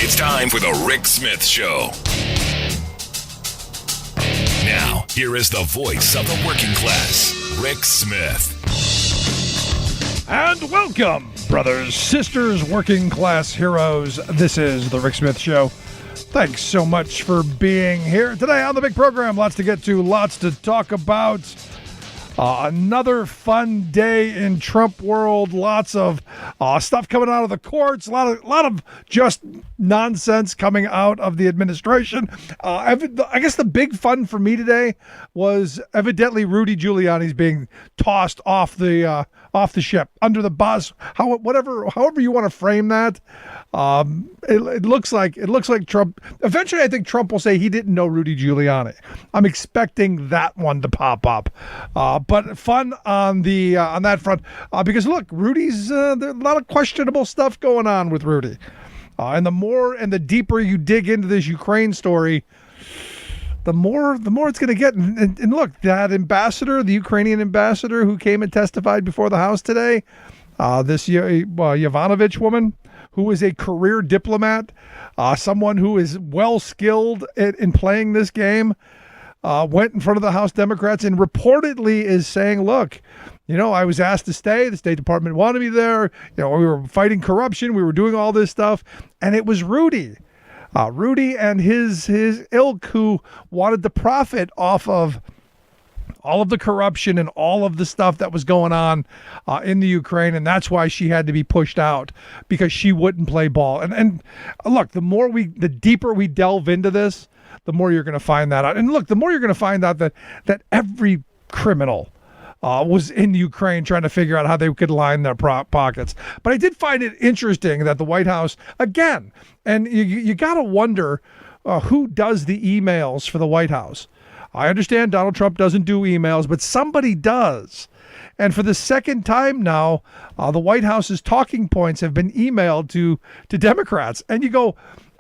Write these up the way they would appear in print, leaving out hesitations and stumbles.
It's time for the Rick Smith Show. Now, here is the voice of the working class, Rick Smith. And welcome, brothers, sisters, working class heroes. This is the Rick Smith Show. Thanks so much for being here today on the big program. Lots to get to, lots to talk about. Another fun day in Trump world. Lots of stuff coming out of the courts. A lot of just nonsense coming out of the administration. I guess the big fun for me today was evidently Rudy Giuliani's being tossed off the ship under the bus. However you want to frame that. It looks like Trump. Eventually, I think Trump will say he didn't know Rudy Giuliani. I'm expecting that one to pop up. But fun on that front because look, Rudy's there's a lot of questionable stuff going on with Rudy. And the more and the deeper you dig into this Ukraine story, the more it's going to get. And look, that ambassador, the Ukrainian ambassador who came and testified before the House today, this Yovanovitch woman, who is a career diplomat, someone who is well skilled in playing this game, went in front of the House Democrats and reportedly is saying, look, I was asked to stay. The State Department wanted me there. We were fighting corruption. We were doing all this stuff. And it was Rudy and his ilk who wanted to profit off of all of the corruption and all of the stuff that was going on in the Ukraine. And that's why she had to be pushed out, because she wouldn't play ball. And look, the deeper we delve into this, the more you're going to find that out. And look, the more you're going to find out that every criminal was in Ukraine trying to figure out how they could line their pockets. But I did find it interesting that the White House, again, and you got to wonder who does the emails for the White House. I understand Donald Trump doesn't do emails, but somebody does. And for the second time now, the White House's talking points have been emailed to Democrats. And you go,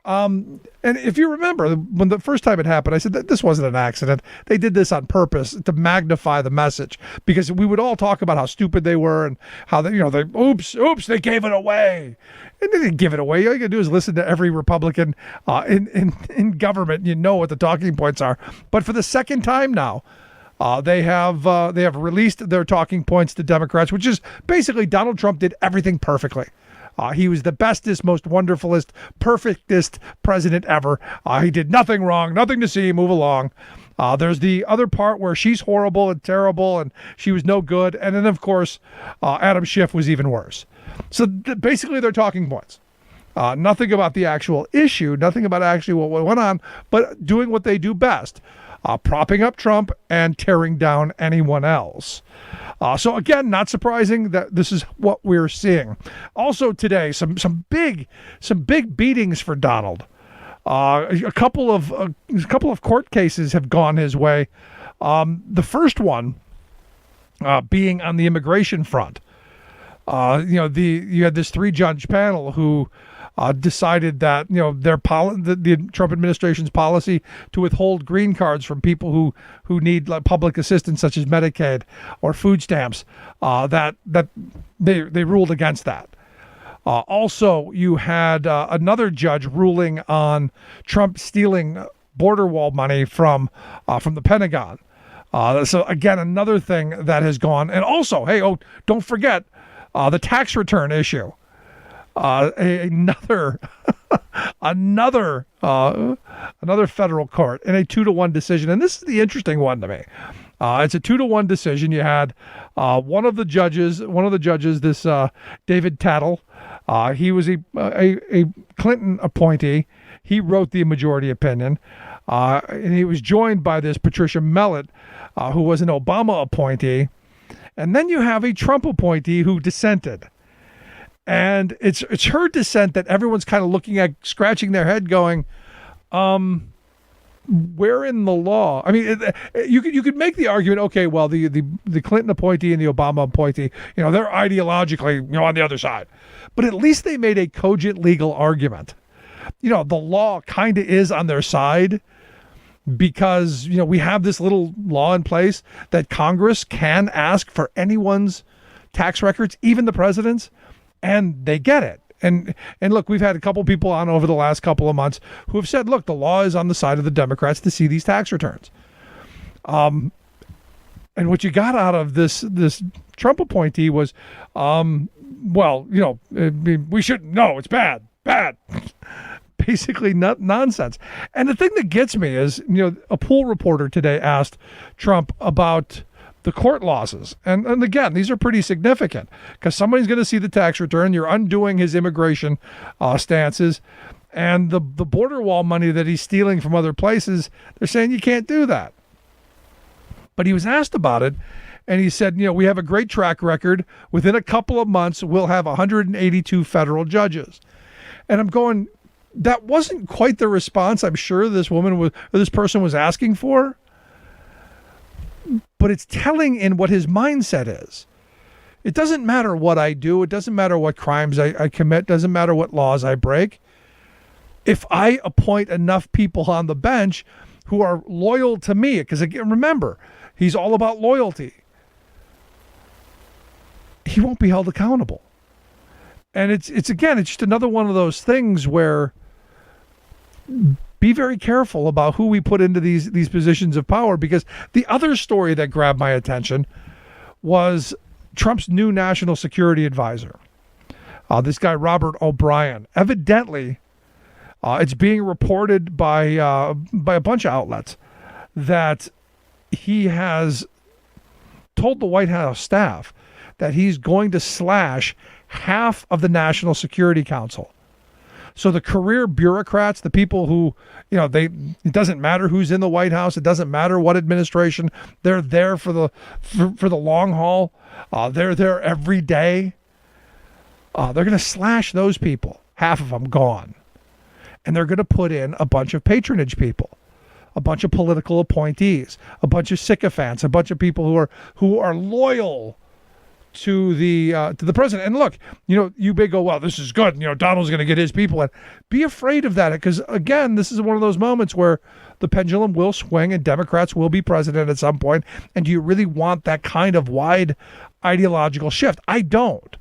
and if you remember, when the first time it happened, I said that this wasn't an accident. They did this on purpose to magnify the message, because we would all talk about how stupid they were and how they they gave it away. And they didn't give it away. All you got to do is listen to every Republican in government. You know what the talking points are. But for the second time now, they have released their talking points to Democrats, which is basically Donald Trump did everything perfectly. He was the bestest, most wonderfulest, perfectest president ever. He did nothing wrong, nothing to see, move along. There's the other part where she's horrible and terrible and she was no good. And then, of course, Adam Schiff was even worse. So basically they're talking points. Nothing about the actual issue, nothing about actually what went on, but doing what they do best, propping up Trump and tearing down anyone else. So again, not surprising that this is what we're seeing. Also today, some big beatings for Donald. A couple of court cases have gone his way. The first one being on the immigration front. You had this 3-judge panel who decided that the Trump administration's policy to withhold green cards from people who need public assistance such as Medicaid or food stamps, that they ruled against that. Also, you had another judge ruling on Trump stealing border wall money from the Pentagon. So again, another thing that has gone. And also, don't forget the tax return issue. Another federal court in a 2-1 decision, and this is the interesting one to me. It's a 2-1 decision. You had one of the judges, this David Tattle. He was a Clinton appointee. He wrote the majority opinion, and he was joined by this Patricia Mellett, who was an Obama appointee, and then you have a Trump appointee who dissented. And it's her dissent that everyone's kind of looking at, scratching their head, going, where in the law? I mean, you could make the argument, okay, well, the Clinton appointee and the Obama appointee, they're ideologically, on the other side. But at least they made a cogent legal argument. The law kind of is on their side, because, we have this little law in place that Congress can ask for anyone's tax records, even the president's. And they get it. And look, we've had a couple people on over the last couple of months who have said, look, the law is on the side of the Democrats to see these tax returns. And what you got out of this Trump appointee was, we shouldn't. No, it's bad. Basically nonsense. And the thing that gets me is, a pool reporter today asked Trump about the court losses. And again, these are pretty significant because somebody's going to see the tax return. You're undoing his immigration stances. And the border wall money that he's stealing from other places, they're saying you can't do that. But he was asked about it, and he said, we have a great track record. Within a couple of months, we'll have 182 federal judges. And I'm going, that wasn't quite the response I'm sure this person was asking for. But it's telling in what his mindset is. It doesn't matter what I do. It doesn't matter what crimes I commit. It doesn't matter what laws I break. If I appoint enough people on the bench who are loyal to me, because again, remember, he's all about loyalty, he won't be held accountable. And it's just another one of those things where be very careful about who we put into these positions of power, because the other story that grabbed my attention was Trump's new national security advisor, this guy, Robert O'Brien. Evidently, it's being reported by a bunch of outlets that he has told the White House staff that he's going to slash half of the National Security Council. So the career bureaucrats, the people who, it doesn't matter who's in the White House. It doesn't matter what administration. They're there for the long haul. They're there every day. They're going to slash those people. Half of them gone. And they're going to put in a bunch of patronage people, a bunch of political appointees, a bunch of sycophants, a bunch of people who are loyal to the president. And look, you may go, well, this is good. Donald's going to get his people in. Be afraid of that, because again, this is one of those moments where the pendulum will swing and Democrats will be president at some point. And do you really want that kind of wide ideological shift? I don't.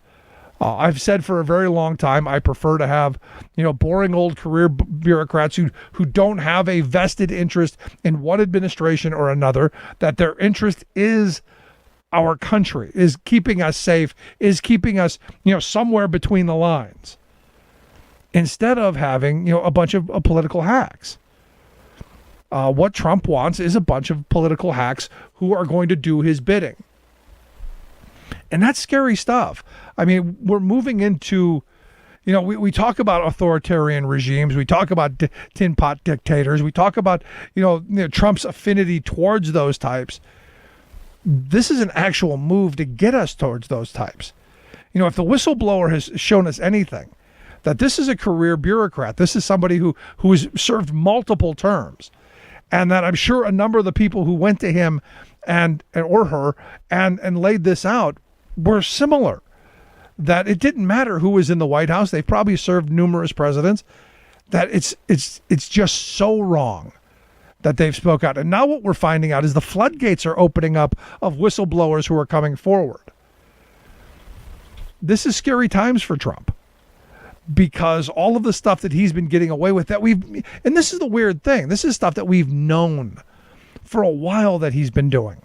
I've said for a very long time, I prefer to have, boring old career bureaucrats who don't have a vested interest in one administration or another, that their interest is our country, is keeping us safe, is keeping us, somewhere between the lines, instead of having, a bunch of political hacks. What Trump wants is a bunch of political hacks who are going to do his bidding. And that's scary stuff. I mean, we're moving into, we talk about authoritarian regimes. We talk about tin pot dictators. We talk about, Trump's affinity towards those types. This is an actual move to get us towards those types. If the whistleblower has shown us anything, that this is a career bureaucrat. This is somebody who has served multiple terms. And that I'm sure a number of the people who went to him or her and laid this out were similar. That it didn't matter who was in the White House. They've probably served numerous presidents. That it's just so wrong that they've spoke out. And now what we're finding out is the floodgates are opening up of whistleblowers who are coming forward. This is scary times for Trump, because all of the stuff that he's been getting away with, and this is the weird thing, this is stuff that we've known for a while that he's been doing.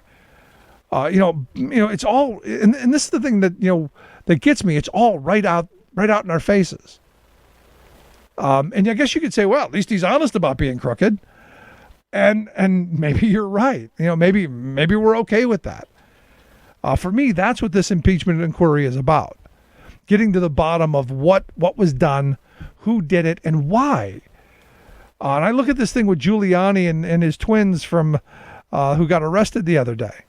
It's all, and this is the thing that, that gets me. It's all right out in our faces. And I guess you could say, well, at least he's honest about being crooked. And maybe you're right. Maybe we're okay with that. For me, that's what this impeachment inquiry is about. Getting to the bottom of what was done, who did it, and why. And I look at this thing with Giuliani and his twins from who got arrested the other day.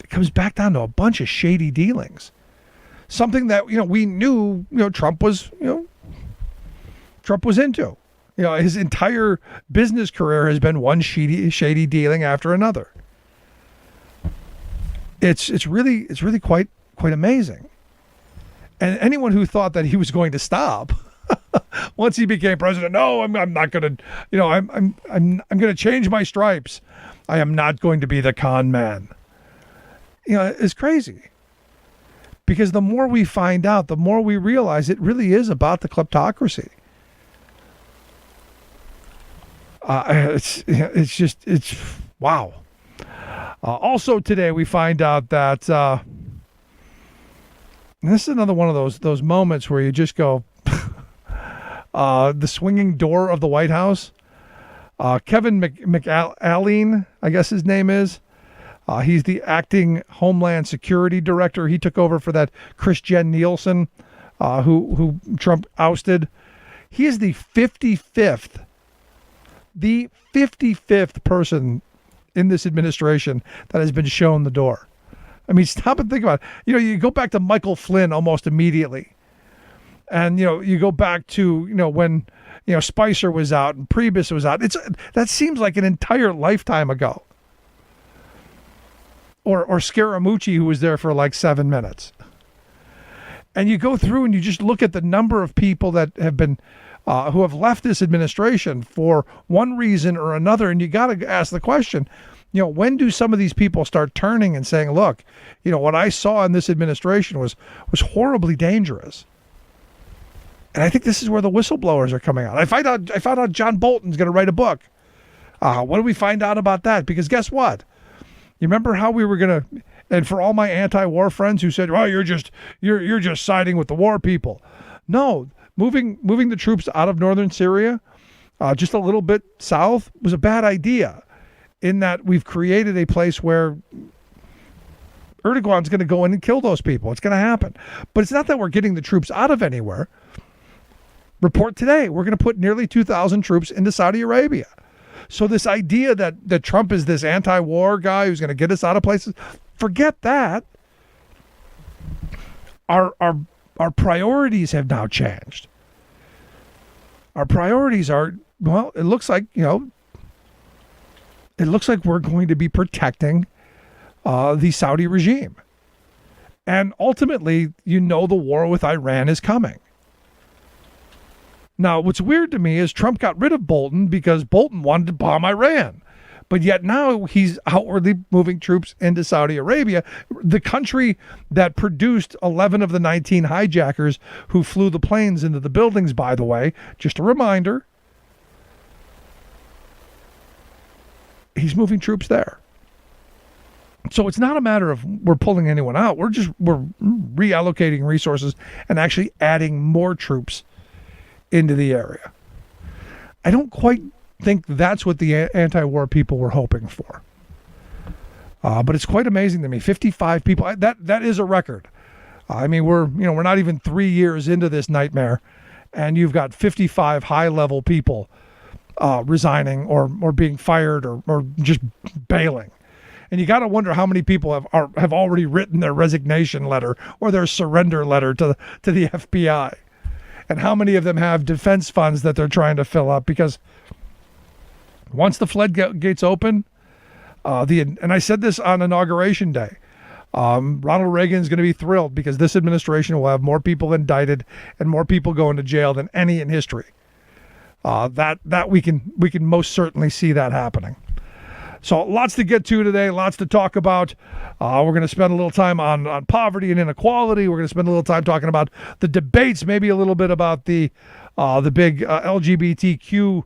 It comes back down to a bunch of shady dealings. Something that we knew Trump was into. His entire business career has been one shady dealing after another. It's really quite amazing. And anyone who thought that he was going to stop once he became president, no, I'm not going to, I'm going to change my stripes. I am not going to be the con man. It's crazy. Because the more we find out, the more we realize it really is about the kleptocracy. It's wow. Also today we find out that this is another one of those moments where you just go, the swinging door of the White House. Kevin McAleenan, I guess his name is. He's the acting Homeland Security Director. He took over for that Christian Nielsen, who Trump ousted. He is the 55th person in this administration that has been shown the door. I mean, stop and think about it. You go back to Michael Flynn almost immediately. And, you go back to, when, Spicer was out and Priebus was out. That seems like an entire lifetime ago. Or Scaramucci, who was there for like 7 minutes. And you go through and you just look at the number of people that have been, who have left this administration for one reason or another. And you got to ask the question, when do some of these people start turning and saying, look, what I saw in this administration was horribly dangerous. And I think this is where the whistleblowers are coming out. I found out John Bolton's going to write a book. What do we find out about that? Because guess what? You remember how we were going to, and for all my anti-war friends who said, well, you're just siding with the war people. No, moving the troops out of northern Syria, just a little bit south, was a bad idea, in that we've created a place where Erdogan's going to go in and kill those people. It's going to happen. But it's not that we're getting the troops out of anywhere. Report today, we're going to put nearly 2,000 troops into Saudi Arabia. So this idea that Trump is this anti-war guy who's going to get us out of places, forget that. Our priorities have now changed. Our priorities are, well, it looks like we're going to be protecting the Saudi regime. And ultimately, the war with Iran is coming. Now, what's weird to me is Trump got rid of Bolton because Bolton wanted to bomb Iran. But yet now he's outwardly moving troops into Saudi Arabia, the country that produced 11 of the 19 hijackers who flew the planes into the buildings, by the way. Just a reminder. He's moving troops there. So it's not a matter of we're pulling anyone out. We're reallocating resources and actually adding more troops into the area. I don't quite think that's what the anti-war people were hoping for. But it's quite amazing to me. 55 people, that is a record. I mean, we're not even 3 years into this nightmare, and you've got 55 high-level people resigning or being fired or just bailing. And you got to wonder how many people have already written their resignation letter or their surrender letter to the FBI. And how many of them have defense funds that they're trying to fill up? Because once the floodgates open, and I said this on Inauguration Day, Ronald Reagan is going to be thrilled because this administration will have more people indicted and more people going to jail than any in history. That we can most certainly see that happening. So lots to get to today, lots to talk about. We're going to spend a little time on poverty and inequality. We're going to spend a little time talking about the debates, maybe a little bit about the big LGBTQ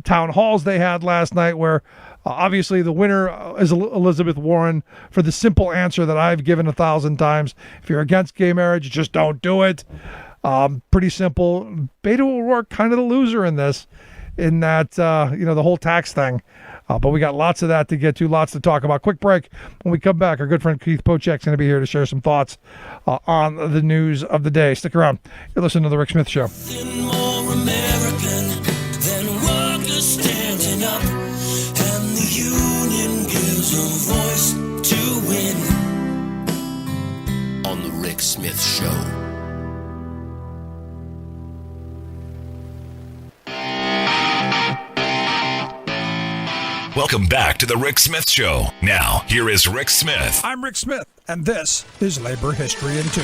town halls they had last night, where obviously the winner is Elizabeth Warren for the simple answer that I've given 1,000 times. If you're against gay marriage, just don't do it. Pretty simple. Beto O'Rourke kind of the loser in this, in that, the whole tax thing. But we got lots of that to get to, lots to talk about. Quick break. When we come back, our good friend Keith Pochek's going to be here to share some thoughts on the news of the day. Stick around. You're listening to The Rick Smith Show. More American than workers standing up, and the union gives a voice to win. On The Rick Smith Show. Welcome back to the Rick Smith Show. Now, here is Rick Smith. I'm Rick Smith, and this is Labor History in 2.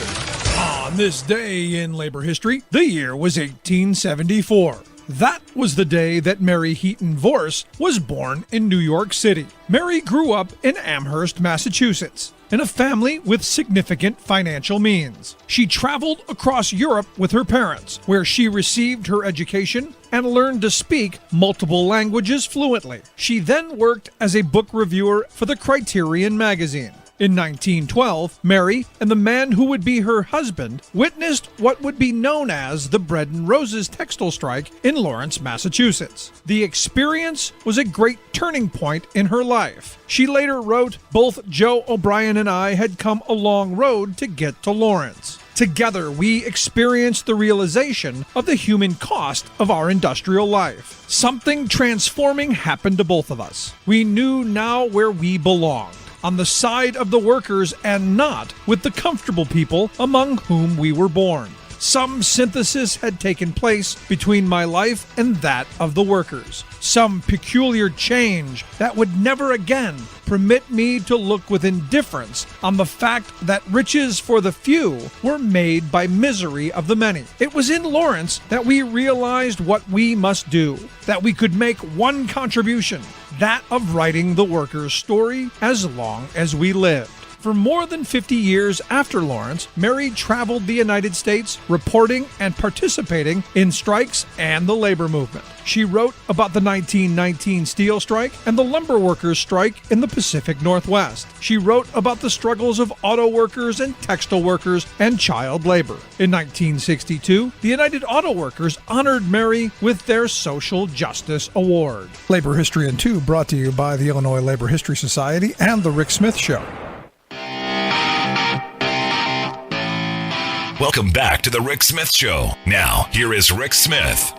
On this day in labor history, the year was 1874. That was the day that Mary Heaton Vorse was born in New York City. Mary grew up in Amherst, Massachusetts. in a family with significant financial means. She traveled across Europe with her parents, where she received her education and learned to speak multiple languages fluently. She then worked as a book reviewer for the Criterion magazine. In 1912, Mary and the man who would be her husband witnessed what would be known as the Bread and Roses textile strike in Lawrence, Massachusetts. The experience was a great turning point in her life. She later wrote, "Both Joe O'Brien and I had come a long road to get to Lawrence. Together, we experienced the realization of the human cost of our industrial life. Something transforming happened to both of us. We knew now where we belonged, on the side of the workers and not with the comfortable people among whom we were born. Some synthesis had taken place between my life and that of the workers. Some peculiar change that would never again permit me to look with indifference on the fact that riches for the few were made by misery of the many. It was in Lawrence that we realized what we must do, that we could make one contribution, that of writing the workers' story as long as we lived." For more than 50 years after Lawrence, Mary traveled the United States, reporting and participating in strikes and the labor movement. She wrote about the 1919 steel strike and the lumber workers' strike in the Pacific Northwest. She wrote about the struggles of auto workers and textile workers and child labor. In 1962, the United Auto Workers honored Mary with their Social Justice Award. Labor History in 2 brought to you by the Illinois Labor History Society and The Rick Smith Show. Welcome back to the Rick Smith Show. Now, here is Rick Smith.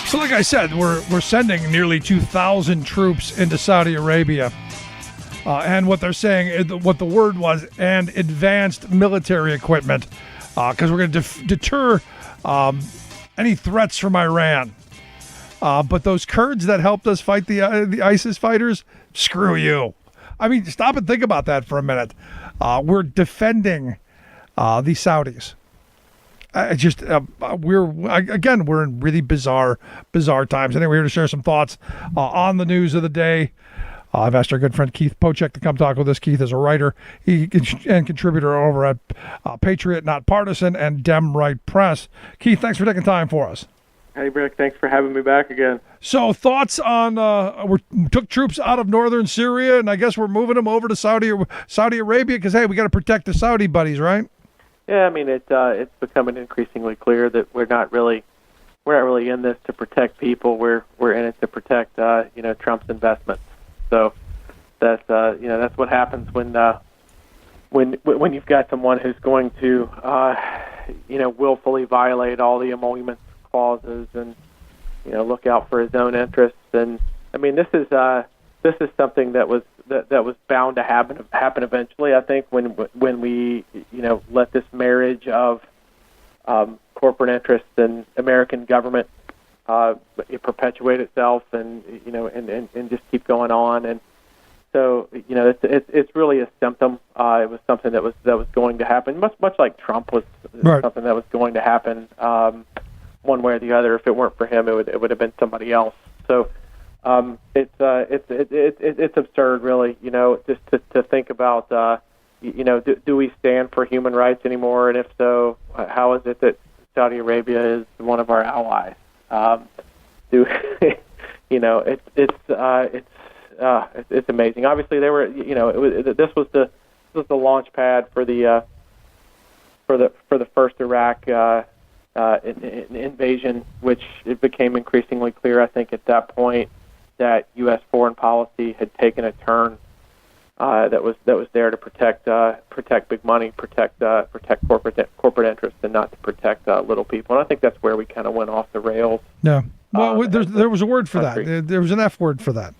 So like I said, we're sending nearly 2,000 troops into Saudi Arabia. And what they're saying, what the word was, and advanced military equipment, because we're going to deter any threats from Iran. But those Kurds that helped us fight the ISIS fighters, screw you. I mean, stop and think about that for a minute. We're defending the Saudis. We're in really bizarre times. Anyway, we're here to share some thoughts on the news of the day. I've asked our good friend Keith Pochek to come talk with us. Keith is a writer and contributor over at Patriot Not Partisan and Dem Right Press. Keith, thanks for taking time for us. Hey, Rick, thanks for having me back again. So thoughts on, we took troops out of northern Syria, and I guess we're moving them over to Saudi Arabia because, hey, we got to protect the Saudi buddies, right? Yeah, I mean, it's becoming increasingly clear that we're not really in this to protect people. We're in it to protect, Trump's investments. So that's what happens when you've got someone who's going to, willfully violate all the emoluments clauses and look out for his own interests. And I mean, this is something that was bound to happen eventually. I think when we let this marriage of corporate interests and American government perpetuate itself and just keep going on. And so it's really a symptom. It was something that was going to happen, much like Trump was right. Something that was going to happen. One way or the other. If it weren't for him, it would have been somebody else. So it's absurd, really. Just to think about, do we stand for human rights anymore? And if so, how is it that Saudi Arabia is one of our allies? It's amazing. Obviously, they were. This was the launch pad for the first Iraq. Invasion, which it became increasingly clear, I think, at that point, that U.S. foreign policy had taken a turn that was there to protect big money, protect corporate interests, and not to protect little people. And I think that's where we kind of went off the rails. Yeah. Well, there was a word for that. There was an F word for that.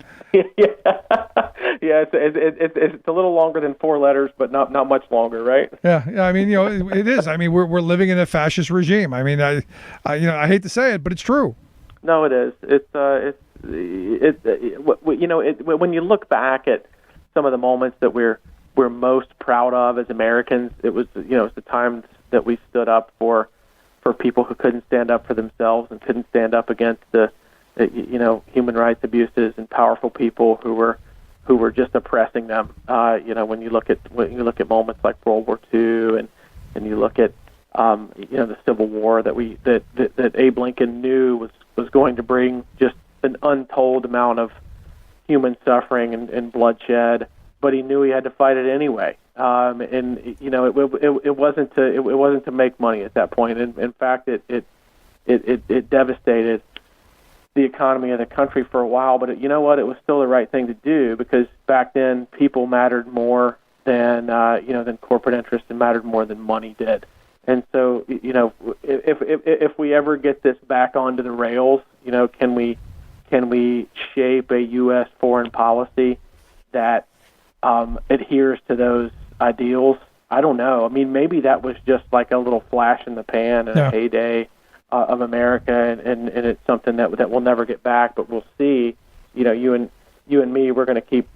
Yeah. It's a little longer than 4 letters, but not much longer, right? Yeah. I mean, it is. I mean, we're living in a fascist regime. I mean, I hate to say it, but it's true. No, it is. When you look back at some of the moments that we're most proud of as Americans, it was the times that we stood up for people who couldn't stand up for themselves and couldn't stand up against the human rights abuses, and powerful people who were who were just oppressing them. When you look at moments like World War II, and you look at the Civil War that Abe Lincoln knew was going to bring just an untold amount of human suffering and bloodshed, but he knew he had to fight it anyway. It wasn't to make money at that point. In fact, it devastated the economy of the country for a while. But you know what? It was still the right thing to do, because back then people mattered more than corporate interest, and mattered more than money did. And so, if we ever get this back onto the rails, can we shape a U.S. foreign policy that adheres to those ideals? I don't know. I mean, maybe that was just like a little flash in the pan in a heyday of America, and it's something that we'll never get back. But we'll see. You and me, we're going to keep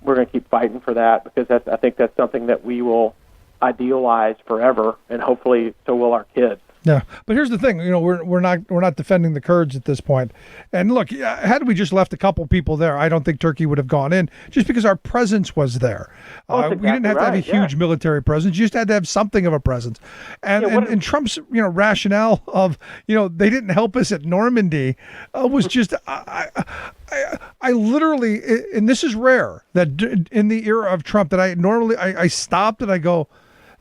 fighting for that, because I think that's something that we will idealize forever, and hopefully so will our kids. Yeah, but here's the thing, we're not defending the Kurds at this point. And look, had we just left a couple people there, I don't think Turkey would have gone in, just because our presence was there. Exactly, we didn't have to have a huge military presence; you just had to have something of a presence. And Trump's rationale of they didn't help us at Normandy was just I literally, and this is rare, that in the era of Trump, that I stopped and I go,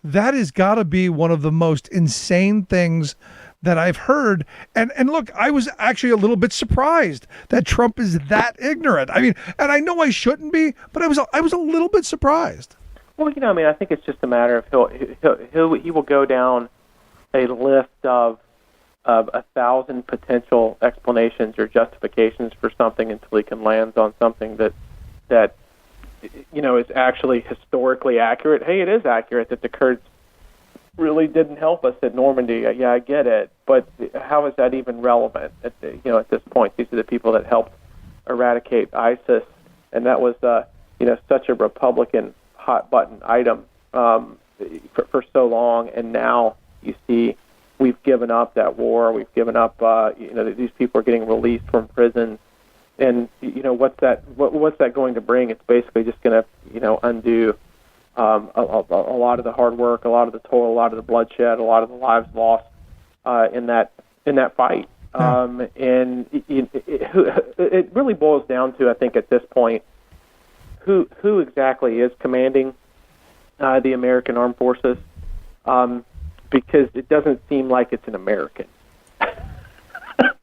that has got to be one of the most insane things that I've heard. And look, I was actually a little bit surprised that Trump is that ignorant. I mean, and I know I shouldn't be, but I was a little bit surprised. Well, I think it's just a matter of he will go down a list of 1,000 potential explanations or justifications for something until he can land on something that is actually historically accurate. Hey, it is accurate that the Kurds really didn't help us at Normandy. Yeah, I get it, but how is that even relevant at this point? These are the people that helped eradicate ISIS, and that was such a Republican hot button item for so long. And now you see we've given up that war. We've given up. These people are getting released from prison. And what's that going to bring? It's basically just going to undo a lot of the hard work, a lot of the toil, a lot of the bloodshed, a lot of the lives lost in that fight. And it really boils down to, I think, at this point, who exactly is commanding the American armed forces, because it doesn't seem like it's an American.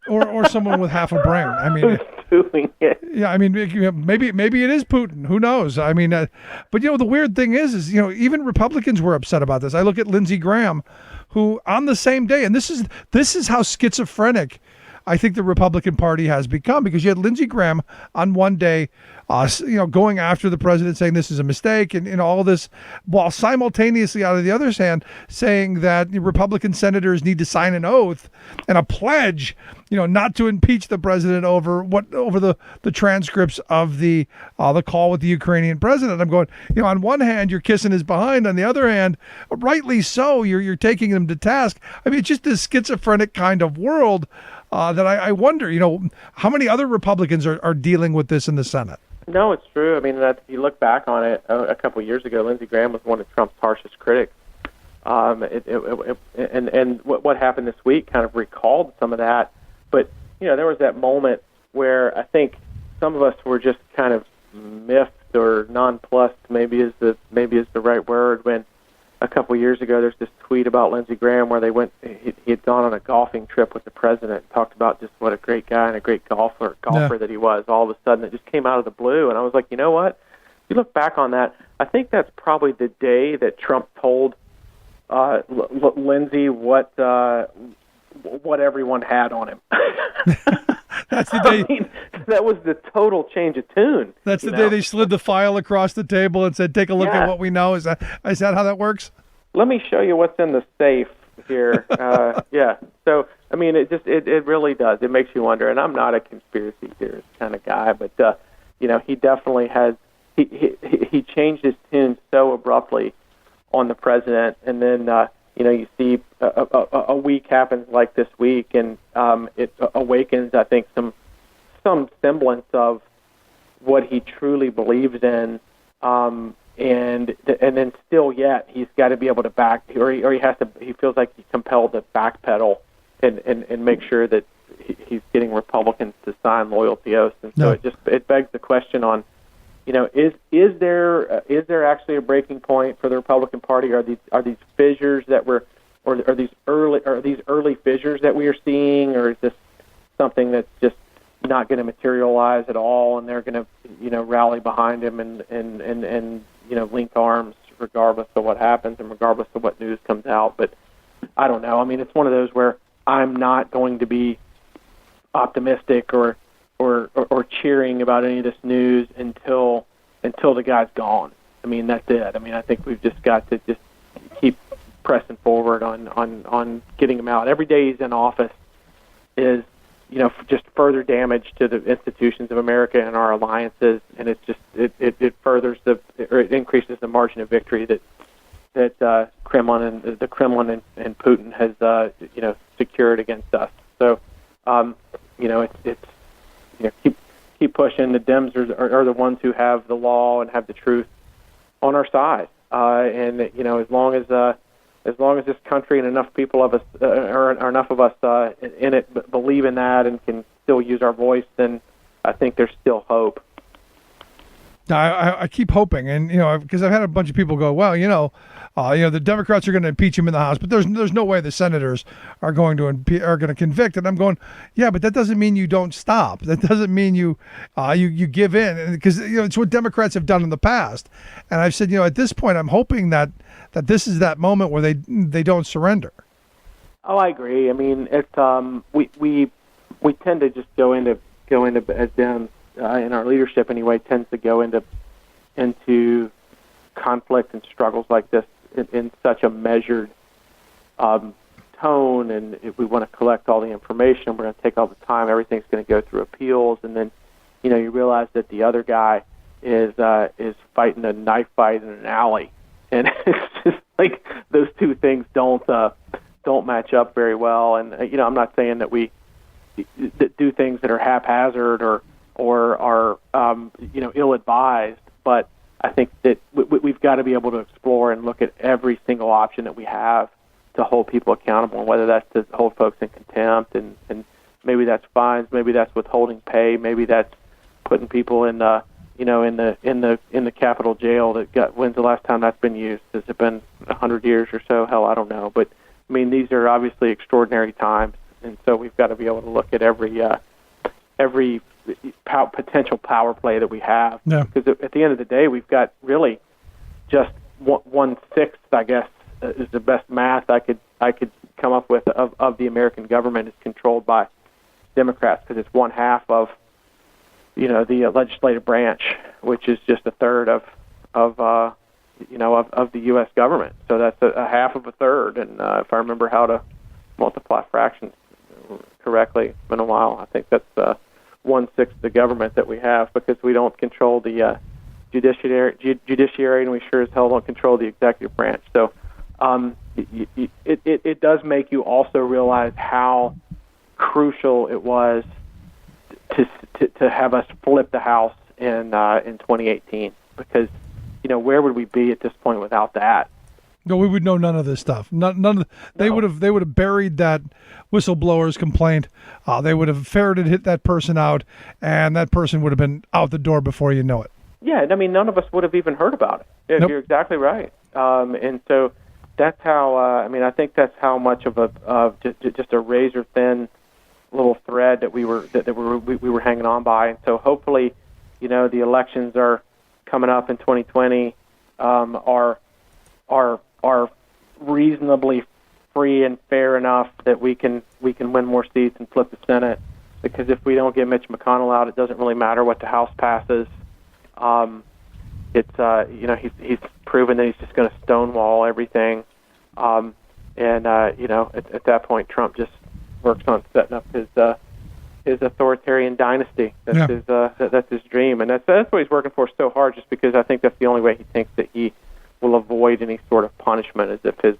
or someone with half a brain. I mean, doing it. Yeah, I mean, maybe it is Putin. Who knows? I mean, but the weird thing is even Republicans were upset about this. I look at Lindsey Graham, who on the same day, and this is how schizophrenic I think the Republican Party has become, because you had Lindsey Graham on one day, going after the president, saying this is a mistake, and all this, while simultaneously, out of the other hand, saying that Republican senators need to sign an oath and a pledge, not to impeach the president over the transcripts of the call with the Ukrainian president. I'm going, on one hand, you're kissing his behind. On the other hand, rightly so, you're taking him to task. I mean, it's just this schizophrenic kind of world that I wonder, how many other Republicans are dealing with this in the Senate? No, it's true. I mean, if you look back on it, a couple of years ago, Lindsey Graham was one of Trump's harshest critics. And what happened this week kind of recalled some of that. But there was that moment where I think some of us were just kind of miffed or nonplussed, maybe is the right word, when a couple of years ago there's this tweet about Lindsey Graham where he had gone on a golfing trip with the president and talked about just what a great guy and a great golfer that he was. All of a sudden it just came out of the blue, and I was like, you know what? You look back on that, I think that's probably the day that Trump told Lindsey what everyone had on him. That's the day. I mean, that was the total change of tune. That's the day they slid the file across the table and said, "Take a look at what we know." Is that how that works? Let me show you what's in the safe here. Yeah. So I mean, it really does. It makes you wonder. And I'm not a conspiracy theorist kind of guy, but he definitely has. He changed his tune so abruptly on the president, and then you see a week happens like this week, and it awakens, I think, some semblance of what he truly believes in and then still yet he's got to be able to he feels like he's compelled to backpedal and make sure that he's getting Republicans to sign loyalty oaths. And so it begs the question on, is there actually a breaking point for the Republican Party? Are these fissures that are these early fissures that we are seeing, or is this something that's just not going to materialize at all, and they're going to rally behind him and link arms regardless of what happens and regardless of what news comes out? But I don't know. I mean, it's one of those where I'm not going to be optimistic or cheering about any of this news until the guy's gone. I mean, that's it. I mean, I think we've just got to just keep pressing forward on getting him out. Every day he's in office is, just further damage to the institutions of America and our alliances, and it's just it furthers it increases the margin of victory that Kremlin and Putin has secured against us. So keep pushing. The Dems are the ones who have the law and have the truth on our side, and as long as this country and enough people of us or enough of us in it believe in that and can still use our voice, then I think there's still hope. I keep hoping, and because I've had a bunch of people go, well, the Democrats are going to impeach him in the House, but there's no way the senators are going to convict. And I'm going, yeah, but that doesn't mean you don't stop. That doesn't mean you give in, because it's what Democrats have done in the past. And I've said, at this point, I'm hoping that this is that moment where they don't surrender. Oh, I agree. I mean, it's we tend to just go into as Dems. In our leadership anyway, tends to go into conflict and struggles like this in such a measured tone, and if we want to collect all the information, we're going to take all the time, everything's going to go through appeals, and then you realize that the other guy is fighting a knife fight in an alley, and it's just like those two things don't match up very well. And I'm not saying that we do things that are haphazard or are ill-advised, but I think that we've got to be able to explore and look at every single option that we have to hold people accountable, and whether that's to hold folks in contempt, and maybe that's fines, maybe that's withholding pay, maybe that's putting people in the Capitol jail. When's the last time that's been used? Has it been 100 years or so? Hell, I don't know. But I mean, these are obviously extraordinary times, and so we've got to be able to look at every potential power play that we have. Yeah. Because at the end of the day, we've got really just 1/6, I guess, is the best math I could come up with of the American government is controlled by Democrats, because it's 1/2 of the legislative branch, which is just 1/3 of the U.S. government. So that's a half of a third. And if I remember how to multiply fractions correctly, it's been a while. I think that's 1/6 of the government that we have, because we don't control the judiciary, and we sure as hell don't control the executive branch. So it does make you also realize how crucial it was to have us flip the House in 2018, because where would we be at this point without that? No, we would know none of this stuff. They would have buried that whistleblower's complaint. They would have hit that person out, and that person would have been out the door before you know it. Yeah, I mean, none of us would have even heard about it. Nope. You're exactly right. And so that's how. I think that's how much of just a razor thin little thread that we were hanging on by. And so hopefully, the elections are coming up in 2020 are reasonably free and fair enough that we can win more seats and flip the Senate. Because if we don't get Mitch McConnell out, it doesn't really matter what the House passes. He's proven that he's just going to stonewall everything, at that point, Trump just works on setting up his authoritarian dynasty. That's his dream, and that's what he's working for so hard. Just because I think that's the only way he thinks that he will avoid any sort of punishment, as if his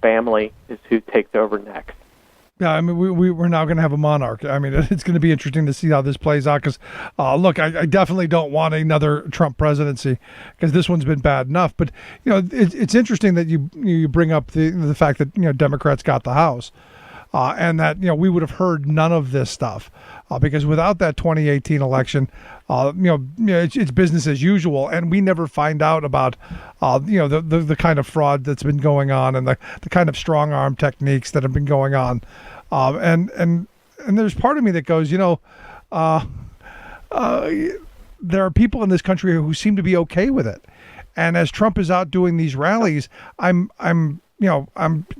family is who takes over next. Yeah, I mean, we're now going to have a monarch. I mean, it's going to be interesting to see how this plays out because, look, I definitely don't want another Trump presidency because this one's been bad enough. But, it's interesting that you bring up the fact that, Democrats got the House and that, we would have heard none of this stuff because without that 2018 election, it's business as usual. And we never find out about, the kind of fraud that's been going on and the kind of strong arm techniques that have been going on. And there's part of me that goes, there are people in this country who seem to be okay with it. And as Trump is out doing these rallies, I'm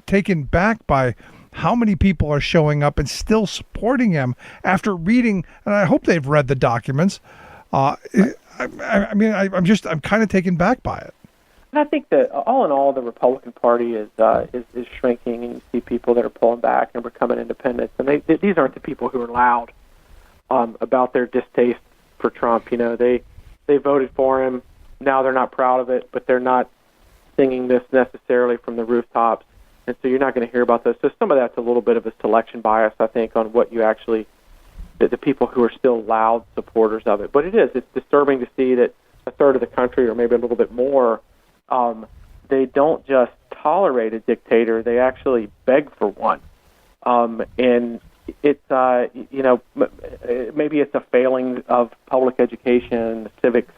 taken back by how many people are showing up and still supporting him after reading, and I hope they've read the documents. I'm kind of taken back by it. And I think that all in all, the Republican Party is shrinking, and you see people that are pulling back and becoming independents. And these aren't the people who are loud about their distaste for Trump. They voted for him. Now they're not proud of it, but they're not singing this necessarily from the rooftops. And so you're not going to hear about those. So some of that's a little bit of a selection bias, I think, on what you actually, the people who are still loud supporters of it. But it's disturbing to see that a third of the country, or maybe a little bit more, they don't just tolerate a dictator, they actually beg for one. And it's, maybe it's a failing of public education, civics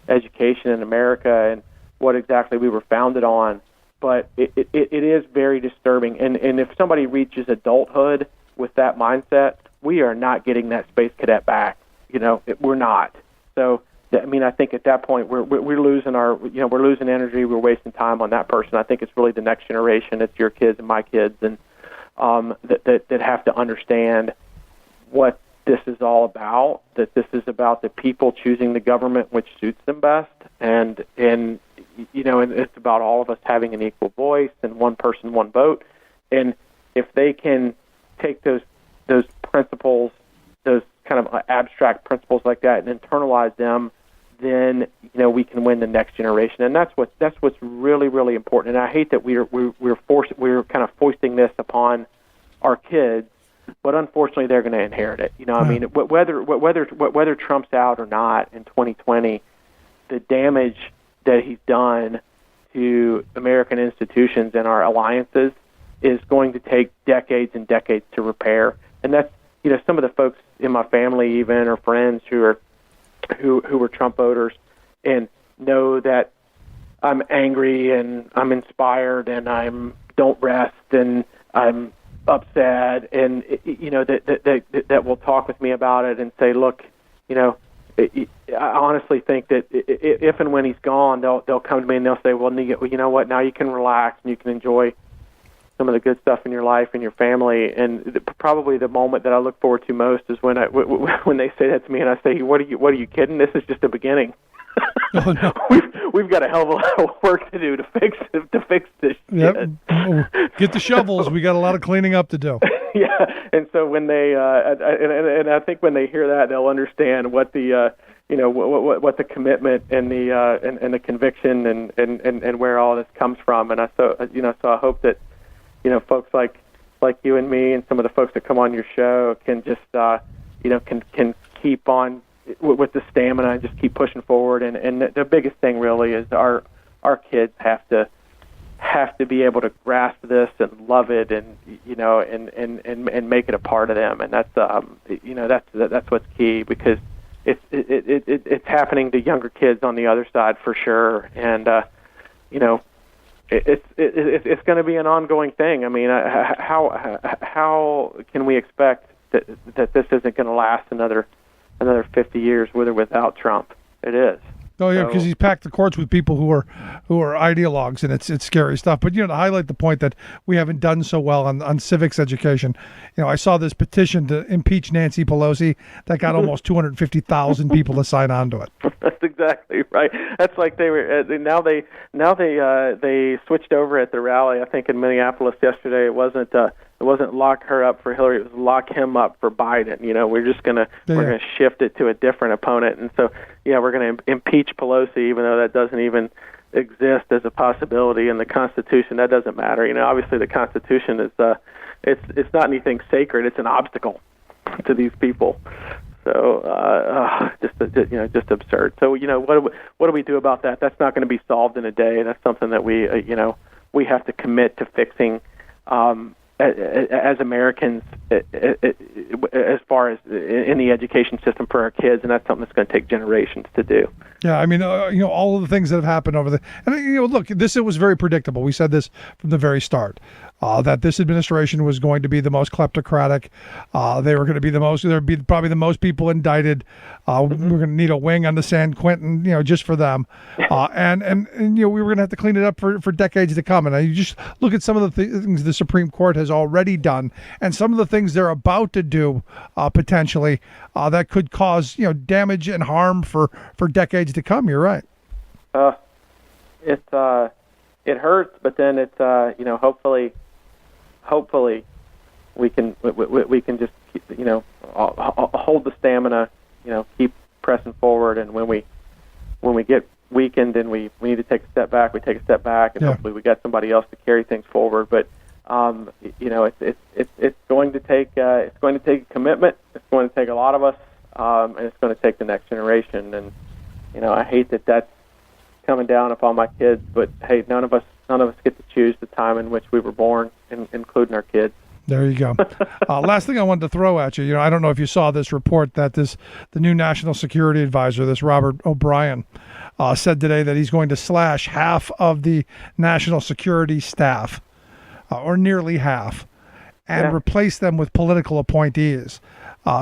education in America, and what exactly we were founded on. But it is very disturbing. And if somebody reaches adulthood with that mindset, we are not getting that space cadet back. We're not. So, I think at that point we're losing we're losing energy. We're wasting time on that person. I think it's really the next generation. It's your kids and my kids, and that have to understand what this is all about. That this is about the people choosing the government which suits them best, and it's about all of us having an equal voice and one person, one vote. And if they can take those principles, those kind of abstract principles like that, and internalize them, then we can win the next generation. And that's what's really, really important. And I hate that we're kind of foisting this upon our kids, but unfortunately they're going to inherit it. Whether Trump's out or not in 2020, the damage that he's done to American institutions and our alliances is going to take decades and decades to repair. And that's, some of the folks in my family even, or friends who were Trump voters, and know that I'm angry and I'm inspired and don't rest and I'm upset, and that will talk with me about it and say, look, I honestly think that if and when he's gone, they'll come to me and they'll say, well, you know what? Now you can relax and you can enjoy some of the good stuff in your life and your family. And probably the moment that I look forward to most is when they say that to me, and I say, what are you kidding? This is just the beginning. Oh, no. We've got a hell of a lot of work to do to fix this shit. Get the shovels. We got a lot of cleaning up to do. Yeah, and so when they and I think when they hear that, they'll understand what the what the commitment and the conviction and where all this comes from. And so I hope that folks like you and me and some of the folks that come on your show can just can keep on with the stamina and just keep pushing forward. And the biggest thing really is our kids have to be able to grasp this and love it, and and make it a part of them. And that's that's what's key, because it's happening to younger kids on the other side for sure. And it's going to be an ongoing thing. I mean, how can we expect that this isn't going to last another 50 years with or without Trump? It is. Oh yeah, because he's packed the courts with people who are ideologues, and it's scary stuff. But to highlight the point that we haven't done so well on civics education, I saw this petition to impeach Nancy Pelosi that got almost 250,000 people to sign on to it. That's exactly right. That's like they were now they switched over at the rally. I think in Minneapolis yesterday. It wasn't lock her up for Hillary. It was lock him up for Biden. We're just we're gonna shift it to a different opponent. And so we're gonna impeach Pelosi, even though that doesn't even exist as a possibility in the Constitution. That doesn't matter. Obviously the Constitution is it's not anything sacred. It's an obstacle to these people. So just absurd. So what do we do about that? That's not going to be solved in a day. That's something that we have to commit to fixing as Americans, as far as in the education system for our kids, and that's something that's going to take generations to do. Yeah, I mean, all of the things that have happened over and look, it was very predictable. We said this from the very start, that this administration was going to be the most kleptocratic. They were going to be there'd be probably the most people indicted. We're going to need a wing on the San Quentin, just for them. And we were going to have to clean it up for decades to come. And you just look at some of the things the Supreme Court has already done and some of the things they're about to do potentially that could cause, damage and harm for decades to come. You're right. It hurts, but then it's hopefully we can just hold the stamina, keep pressing forward, and when we get weakened and we need to take a step back, we take a step back, and hopefully we got somebody else to carry things forward. But it's going to take a commitment. It's going to take a lot of us, and it's going to take the next generation. And I hate that that's coming down upon my kids, but hey, none of us get to choose the time in which we were born, including our kids. There you go. Last thing I wanted to throw at you, I don't know if you saw this report that the new national security advisor, this Robert O'Brien, said today that he's going to slash half of the national security staff, or nearly half, and replace them with political appointees.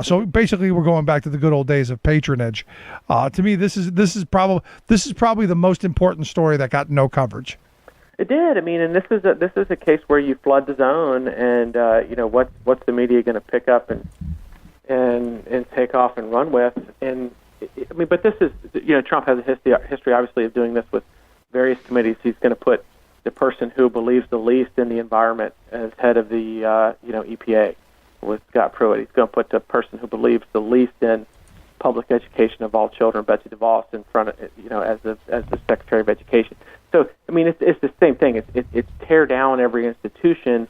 So basically, we're going back to the good old days of patronage. To me, this is probably the most important story that got no coverage. It did. I mean, and this is a case where you flood the zone, and what's the media going to pick up and take off and run with? And I mean, but this is Trump has a history obviously of doing this with various committees. He's going to put the person who believes the least in the environment as head of the EPA with Scott Pruitt. He's going to put the person who believes the least in public education of all children, Betsy DeVos, in front of as the Secretary of Education. So I mean, it's the same thing. It's tear down every institution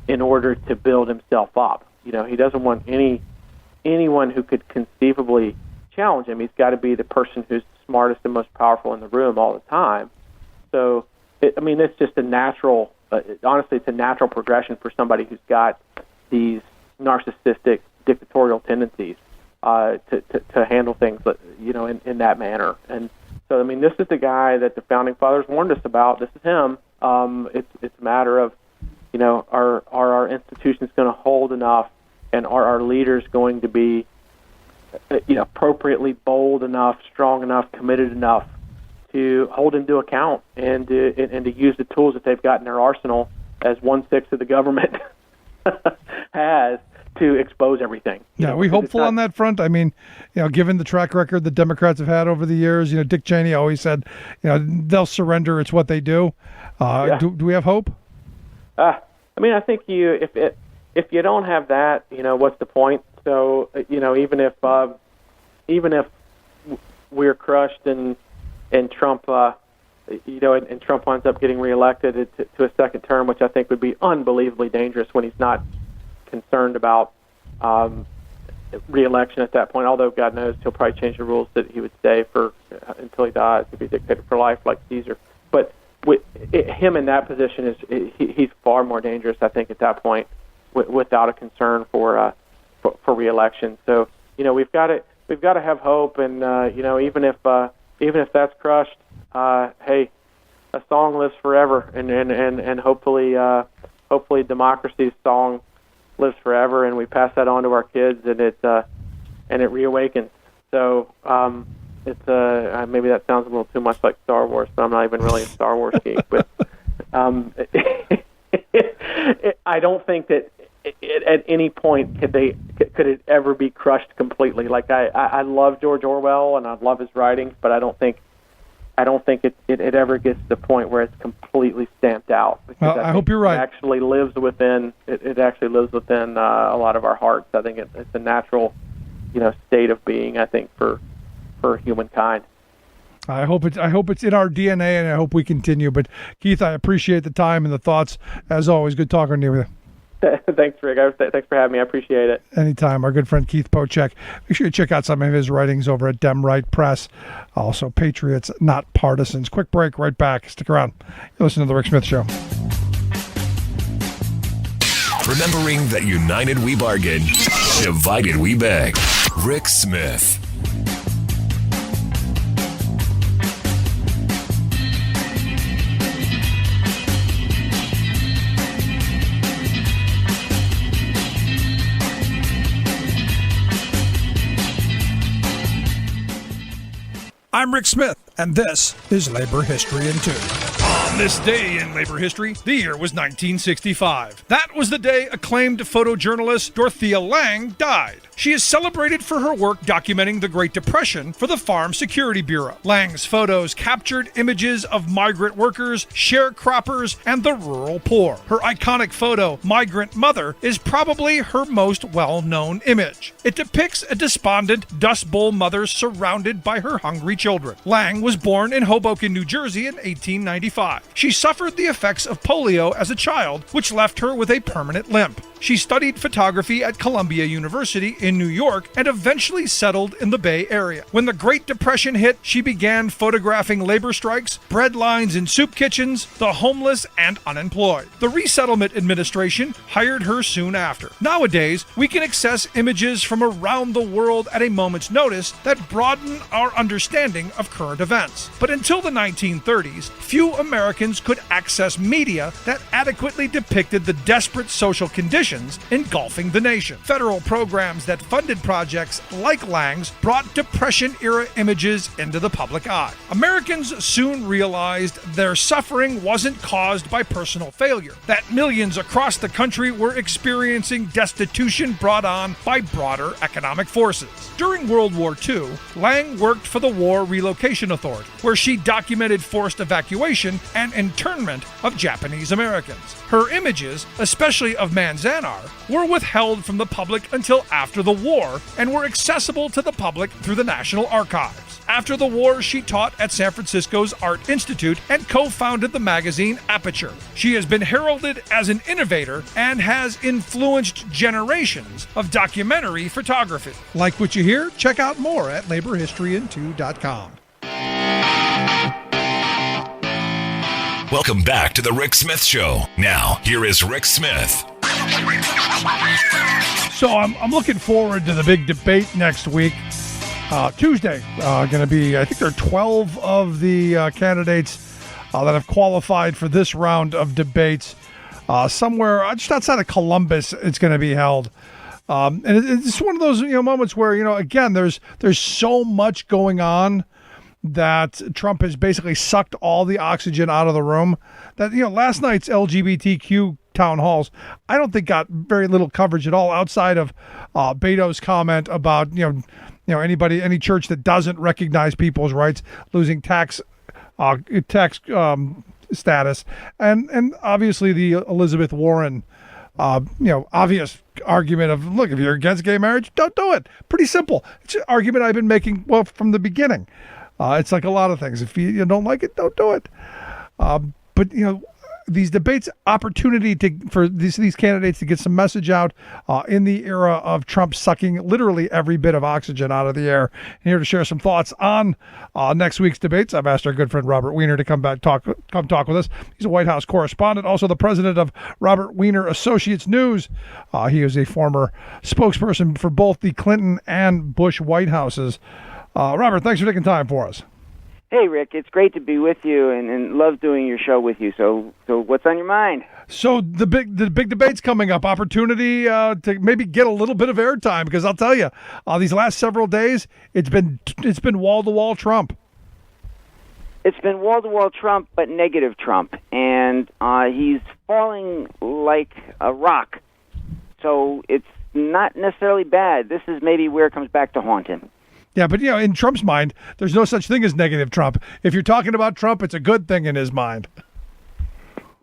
in order to build himself up. He doesn't want anyone who could conceivably challenge him. He's got to be the person who's the smartest and most powerful in the room all the time. So it's just a natural. Honestly, it's a natural progression for somebody who's got these narcissistic, dictatorial tendencies to handle things, in that manner. And so, I mean, this is the guy that the founding fathers warned us about. This is him. It's a matter of, are our institutions going to hold enough, and are our leaders going to be, appropriately bold enough, strong enough, committed enough to hold him to account and to use the tools that they've got in their arsenal, as 1/6 of the government has, to expose everything. Yeah, are we hopeful on that front? I mean, given the track record the Democrats have had over the years, Dick Cheney always said, they'll surrender. It's what they do. Do we have hope? I mean, I think if you don't have that, what's the point? So, even if we're crushed and Trump, and Trump winds up getting reelected to a second term, which I think would be unbelievably dangerous when he's not concerned about re-election at that point. Although God knows he'll probably change the rules that he would stay for until he dies, to be dictator for life like Caesar. But him in that position he's far more dangerous, I think, at that point, without a concern for re-election. So we've got to have hope, and even if that's crushed, hey, a song lives forever, and hopefully democracy's song lives forever, and we pass that on to our kids, and it reawakens. So it's maybe that sounds a little too much like Star Wars, but I'm not even really a Star Wars geek. But I don't think that at any point could it ever be crushed completely. Like I love George Orwell and I love his writings, but I don't think it ever gets to the point where it's completely stamped out. Well, I hope you're right. It actually lives within a lot of our hearts. I think it's a natural, state of being, I think, for humankind. I hope it's in our DNA, and I hope we continue. But Keith, I appreciate the time and the thoughts as always. Good talking to you. Thanks, Rick. Thanks for having me. I appreciate it. Anytime. Our good friend Keith Pochek. Make sure you check out some of his writings over at Dem Right Press. Also, Patriots, Not Partisans. Quick break, right back. Stick around. You listen to The Rick Smith Show. Remembering that united we bargain, divided we beg. Rick Smith. I'm Rick Smith, and this is Labor History in 2. On this day in labor history, the year was 1965. That was the day acclaimed photojournalist Dorothea Lange died. She is celebrated for her work documenting the Great Depression for the Farm Security Bureau. Lange's photos captured images of migrant workers, sharecroppers, and the rural poor. Her iconic photo, Migrant Mother, is probably her most well-known image. It depicts a despondent Dust Bowl mother surrounded by her hungry children. Lange was born in Hoboken, New Jersey in 1895. She suffered the effects of polio as a child, which left her with a permanent limp. She studied photography at Columbia University in New York and eventually settled in the Bay Area. When the Great Depression hit, she began photographing labor strikes, bread lines in soup kitchens, the homeless, and unemployed. The Resettlement Administration hired her soon after. Nowadays, we can access images from around the world at a moment's notice that broaden our understanding of current events. But until the 1930s, few Americans could access media that adequately depicted the desperate social conditions engulfing the nation. Federal programs that funded projects like Lange's brought Depression-era images into the public eye. Americans soon realized their suffering wasn't caused by personal failure, that millions across the country were experiencing destitution brought on by broader economic forces. During World War II, Lange worked for the War Relocation Authority, where she documented forced evacuation and internment of Japanese Americans. Her images, especially of Manzanar, were withheld from the public until after the war and were accessible to the public through the National Archives. After the war, she taught at San Francisco's Art Institute and co-founded the magazine Aperture. She has been heralded as an innovator and has influenced generations of documentary photography. Like what you hear? Check out more at laborhistoryin2.com. Welcome back to the Rick Smith Show. Now, here is Rick Smith. So I'm looking forward to the big debate next week. Tuesday, going to be, I think there are 12 of the candidates that have qualified for this round of debates. Somewhere just outside of Columbus, it's going to be held. And it's one of those moments where, again, there's so much going on that Trump has basically sucked all the oxygen out of the room. That last night's LGBTQ town halls, I don't think got very little coverage at all outside of Beto's comment about any church that doesn't recognize people's rights losing tax status, and obviously the Elizabeth Warren obvious argument of, look, if you're against gay marriage, don't do it. Pretty simple. It's an argument I've been making from the beginning. It's like a lot of things. If you don't like it, don't do it. But these debates, opportunity for these candidates to get some message out in the era of Trump sucking literally every bit of oxygen out of the air. And here to share some thoughts on next week's debates, I've asked our good friend Robert Weiner to come talk with us. He's a White House correspondent, also the president of Robert Weiner Associates News. He is a former spokesperson for both the Clinton and Bush White Houses. Robert, thanks for taking time for us. Hey, Rick, it's great to be with you and love doing your show with you. So what's on your mind? So the big debate's coming up. Opportunity to maybe get a little bit of airtime, because I'll tell you, these last several days, it's been wall-to-wall Trump. It's been wall-to-wall Trump, but negative Trump. And he's falling like a rock. So it's not necessarily bad. This is maybe where it comes back to haunt him. Yeah, but in Trump's mind, there's no such thing as negative Trump. If you're talking about Trump, it's a good thing in his mind.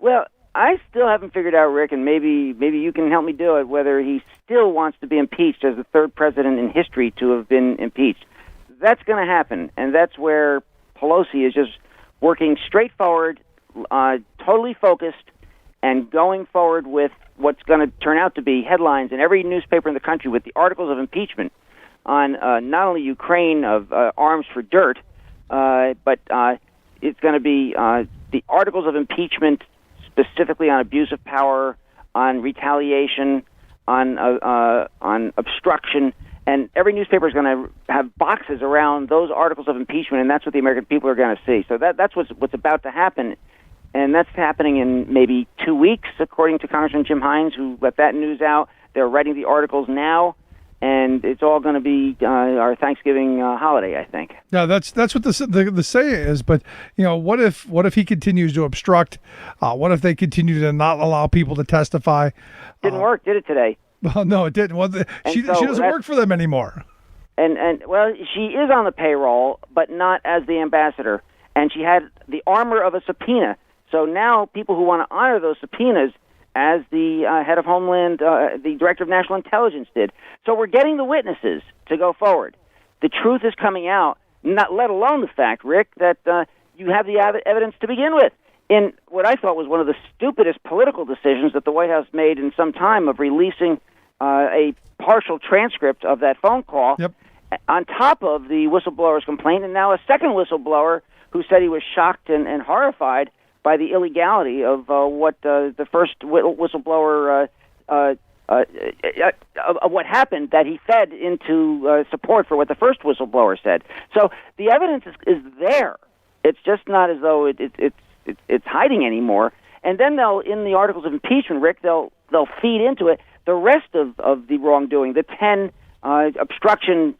Well, I still haven't figured out, Rick, and maybe you can help me do it, whether he still wants to be impeached as the third president in history to have been impeached. That's going to happen, and that's where Pelosi is just working straight forward, totally focused, and going forward with what's going to turn out to be headlines in every newspaper in the country with the articles of impeachment on not only Ukraine of arms for dirt, but it's going to be the articles of impeachment specifically on abuse of power, on retaliation, on obstruction, and every newspaper is going to have boxes around those articles of impeachment, and that's what the American people are going to see. So that's what's about to happen, and that's happening in maybe 2 weeks, according to Congressman Jim Hines, who let that news out. They're writing the articles now, and it's all going to be our Thanksgiving holiday, I think. Yeah, that's what the say is. But what if he continues to obstruct? What if they continue to not allow people to testify? Didn't work, did it today? Well, no, it didn't. Well, she doesn't work for them anymore. And well, she is on the payroll, but not as the ambassador. And she had the armor of a subpoena. So now people who want to honor those subpoenas, as the head of Homeland, the director of national intelligence did. So we're getting the witnesses to go forward. The truth is coming out, not let alone the fact, Rick, that you have the evidence to begin with. In what I thought was one of the stupidest political decisions that the White House made in some time of releasing a partial transcript of that phone call, yep, on top of the whistleblower's complaint, and now a second whistleblower who said he was shocked and horrified by the illegality of what the first whistleblower of what happened, that he fed into support for what the first whistleblower said. So the evidence is there. It's just not as though it's hiding anymore. And then they'll, in the articles of impeachment, Rick, they'll feed into it the rest of the wrongdoing, the 10 obstruction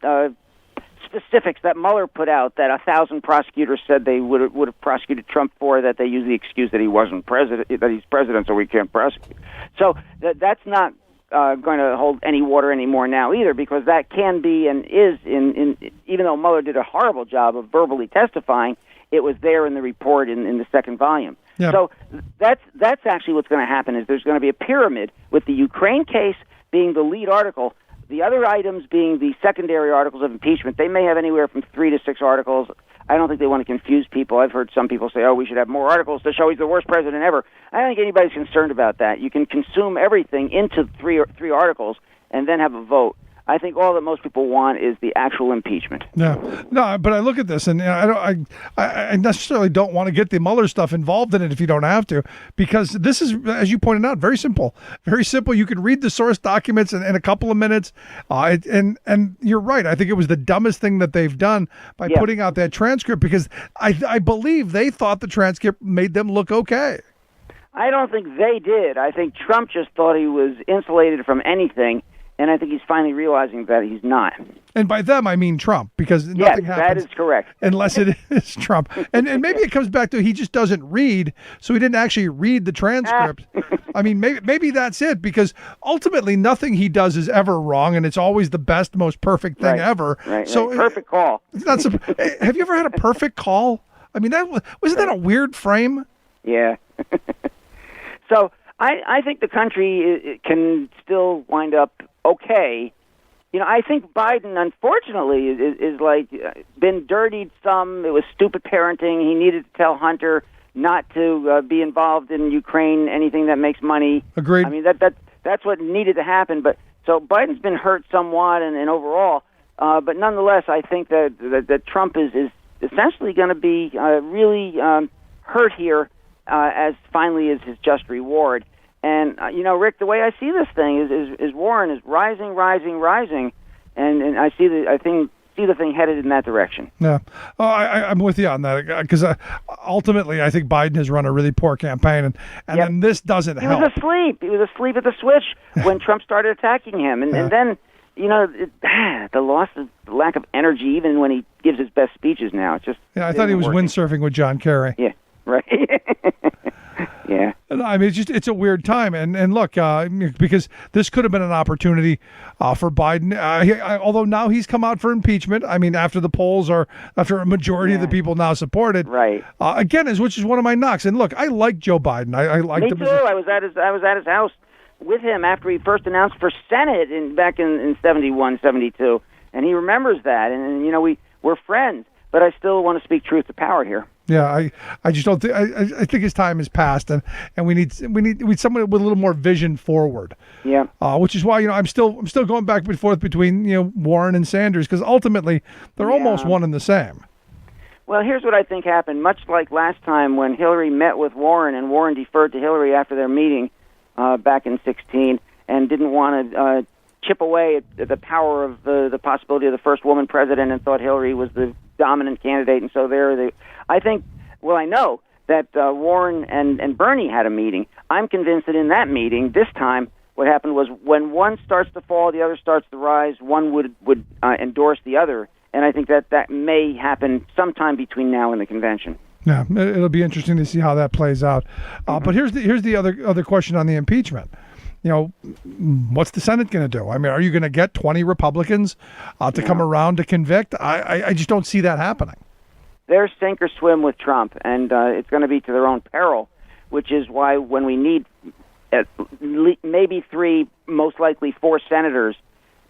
specifics that Mueller put out that 1,000 prosecutors said they would have prosecuted Trump for, that they use the excuse that he wasn't president, that he's president, so we can't prosecute. So that's not going to hold any water anymore now either, because that can be and is in even though Mueller did a horrible job of verbally testifying, it was there in the report in the second volume. Yeah. So that's actually what's going to happen, is there's going to be a pyramid with the Ukraine case being the lead article, the other items being the secondary articles of impeachment. They may have anywhere from 3 to 6 articles. I don't think they want to confuse people. I've heard some people say, we should have more articles to show he's the worst president ever. I don't think anybody's concerned about that. You can consume everything into three articles and then have a vote. I think all that most people want is the actual impeachment. Yeah, no, but I look at this and I necessarily don't want to get the Mueller stuff involved in it if you don't have to, because this is, as you pointed out, very simple. Very simple. You can read the source documents in a couple of minutes, and you're right. I think it was the dumbest thing that they've done by putting out that transcript, because I believe they thought the transcript made them look okay. I don't think they did. I think Trump just thought he was insulated from anything. And I think he's finally realizing that he's not. And by them, I mean Trump, because nothing happens. That is correct. Unless it is Trump. And maybe it comes back to he just doesn't read, so he didn't actually read the transcript. I mean, maybe that's it, because ultimately nothing he does is ever wrong, and it's always the best, most perfect thing ever. Right, so perfect call. It's not. Have you ever had a perfect call? I mean, wasn't that a weird frame? Yeah. So I think the country can still wind up okay. I think Biden, unfortunately, is like been dirtied some. It was stupid parenting. He needed to tell Hunter not to be involved in Ukraine, anything that makes money. Agreed. I mean, that's what needed to happen. But so Biden's been hurt somewhat, and overall, but nonetheless, I think that Trump is essentially going to be really hurt here, as finally is his just reward. And, Rick, the way I see this thing is Warren is rising, and I see the thing headed in that direction. Yeah. Oh, I'm with you on that, because ultimately I think Biden has run a really poor campaign, and then this doesn't help. He was asleep at the switch when Trump started attacking him. And then, the lack of energy, even when he gives his best speeches now. It's just I thought he was windsurfing with John Kerry. Yeah, right. Yeah. I mean, it's a weird time, and look, because this could have been an opportunity for Biden. Although now he's come out for impeachment. I mean, after the polls after a majority of the people now support it. Right. Again, which is one of my knocks. And look, I like Joe Biden. I like him. Me too. I was at his house with him after he first announced for Senate back in 71, 72, and he remembers that. And we're friends. But I still want to speak truth to power here. Yeah, I just don't think I think his time has passed, and we need someone with a little more vision forward. Yeah. Which is why I'm still going back and forth between Warren and Sanders, because ultimately they're almost one and the same. Well, here's what I think happened. Much like last time when Hillary met with Warren and Warren deferred to Hillary after their meeting back in 2016 and didn't want to chip away at the power of the possibility of the first woman president and thought Hillary was the dominant candidate. And so I know that Warren and Bernie had a meeting. I'm convinced that in that meeting, this time, what happened was when one starts to fall, the other starts to rise, one would endorse the other. And I think that may happen sometime between now and the convention. Yeah, it'll be interesting to see how that plays out. But here's the other question on the impeachment. What's the Senate going to do? I mean, are you going to get 20 Republicans to come around to convict? I just don't see that happening. They're sink or swim with Trump, and it's going to be to their own peril, which is why when we need maybe 3, most likely 4 senators,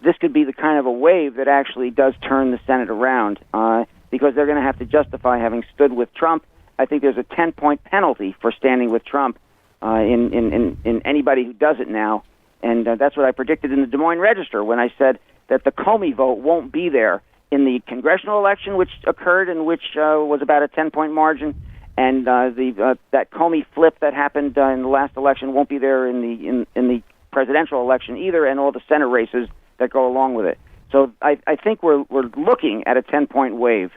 this could be the kind of a wave that actually does turn the Senate around, because they're going to have to justify having stood with Trump. I think there's a 10-point penalty for standing with Trump in anybody who does it now, and that's what I predicted in the Des Moines Register when I said that the Comey vote won't be there in the congressional election, which occurred and which was about a 10-point margin, and that Comey flip that happened in the last election won't be there in the presidential election either, and all the Senate races that go along with it. So I think we're looking at a 10-point wave.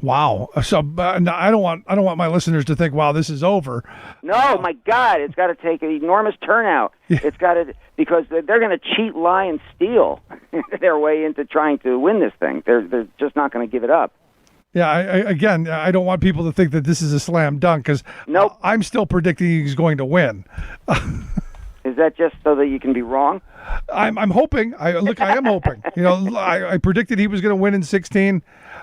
Wow. So I don't want my listeners to think, wow, this is over. No, my God, it's got to take an enormous turnout. Yeah. It's got to, because they're going to cheat, lie, and steal their way into trying to win this thing. They're just not going to give it up. Yeah, I don't want people to think that this is a slam dunk, because nope. I'm still predicting he's going to win. Is that just so that you can be wrong? I'm hoping. I am hoping. I predicted he was going to win in 2016.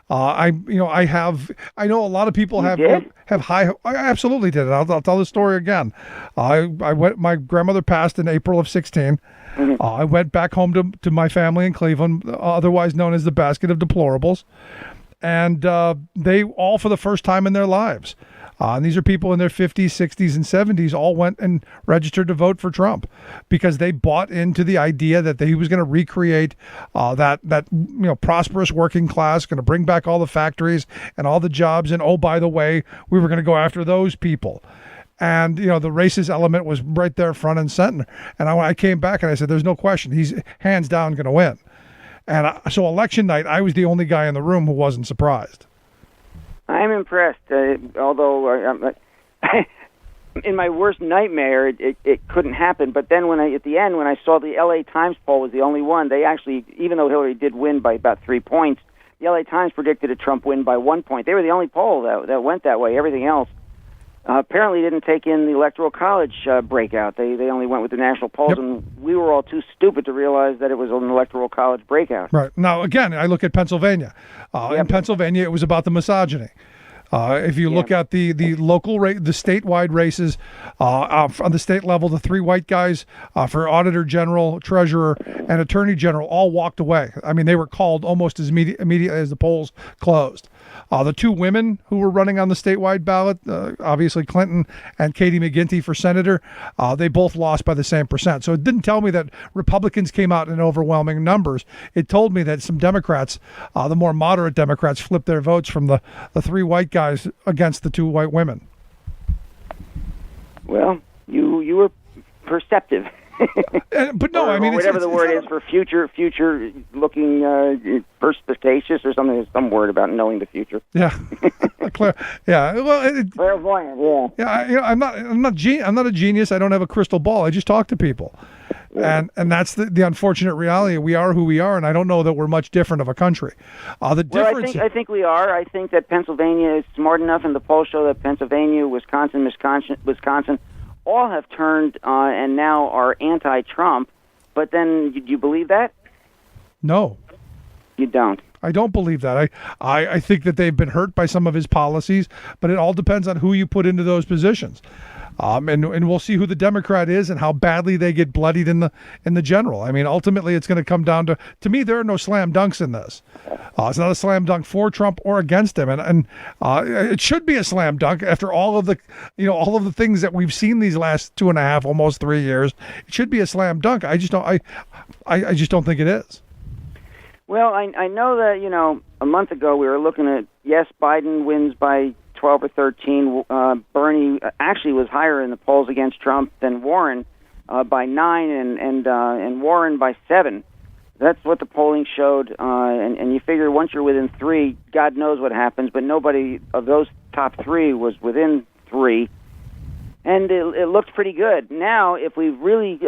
I know a lot of people have high. I absolutely did it. I'll tell the story again. I went. My grandmother passed in April of 2016. Mm-hmm. I went back home to my family in Cleveland, otherwise known as the basket of deplorables, and they all, for the first time in their lives. And these are people in their 50s, 60s, and 70s, all went and registered to vote for Trump because they bought into the idea that he was going to recreate that prosperous working class, going to bring back all the factories and all the jobs. And oh, by the way, we were going to go after those people. And the racist element was right there front and center. And I came back and I said, "There's no question, he's hands down going to win." And so election night, I was the only guy in the room who wasn't surprised. I'm impressed, although in my worst nightmare, it couldn't happen. But then at the end, when I saw the L.A. Times poll was the only one, they actually, even though Hillary did win by about 3 points, the L.A. Times predicted a Trump win by 1 point. They were the only poll that went that way. Everything else apparently didn't take in the Electoral College breakout. They only went with the national polls, yep. And we were all too stupid to realize that it was an Electoral College breakout. Right. Now, again, I look at Pennsylvania. Yep. In Pennsylvania, it was about the misogyny. If you look at the local the statewide races on the state level, the 3 white guys for Auditor General, Treasurer, and Attorney General all walked away. I mean, they were called almost as immediately as the polls closed. The 2 women who were running on the statewide ballot, obviously Clinton and Katie McGinty for senator, they both lost by the same percent. So it didn't tell me that Republicans came out in overwhelming numbers. It told me that some Democrats, the more moderate Democrats, flipped their votes from the 3 white guys against the 2 white women. Well, you were perceptive. But no, I mean, whatever the word is for future looking perspicacious or something. Some word about knowing the future. Yeah, yeah. Well, clairvoyant. Yeah. Yeah. I'm not a genius. I don't have a crystal ball. I just talk to people, yeah. and that's the unfortunate reality. We are who we are, and I don't know that we're much different of a country. The difference. I think we are. I think that Pennsylvania is smart enough, and the polls show that Pennsylvania, Wisconsin, all have turned and now are anti-Trump. But then, do you believe that? No. You don't? I don't believe that. I think that they've been hurt by some of his policies, but it all depends on who you put into those positions. And we'll see who the Democrat is and how badly they get bloodied in the general. I mean, ultimately, it's going to come down to me. There are no slam dunks in this. It's not a slam dunk for Trump or against him, and it should be a slam dunk after all of the things that we've seen these last 2.5, almost 3 years. It should be a slam dunk. I just don't think it is. Well, I know that a month ago we were looking at yes, Biden wins by 12 or 13. Bernie actually was higher in the polls against Trump than Warren by 9, and Warren by 7. That's what the polling showed, and you figure once you're within 3, God knows what happens, but nobody of those top 3 was within 3, and it looked pretty good. Now, if we've really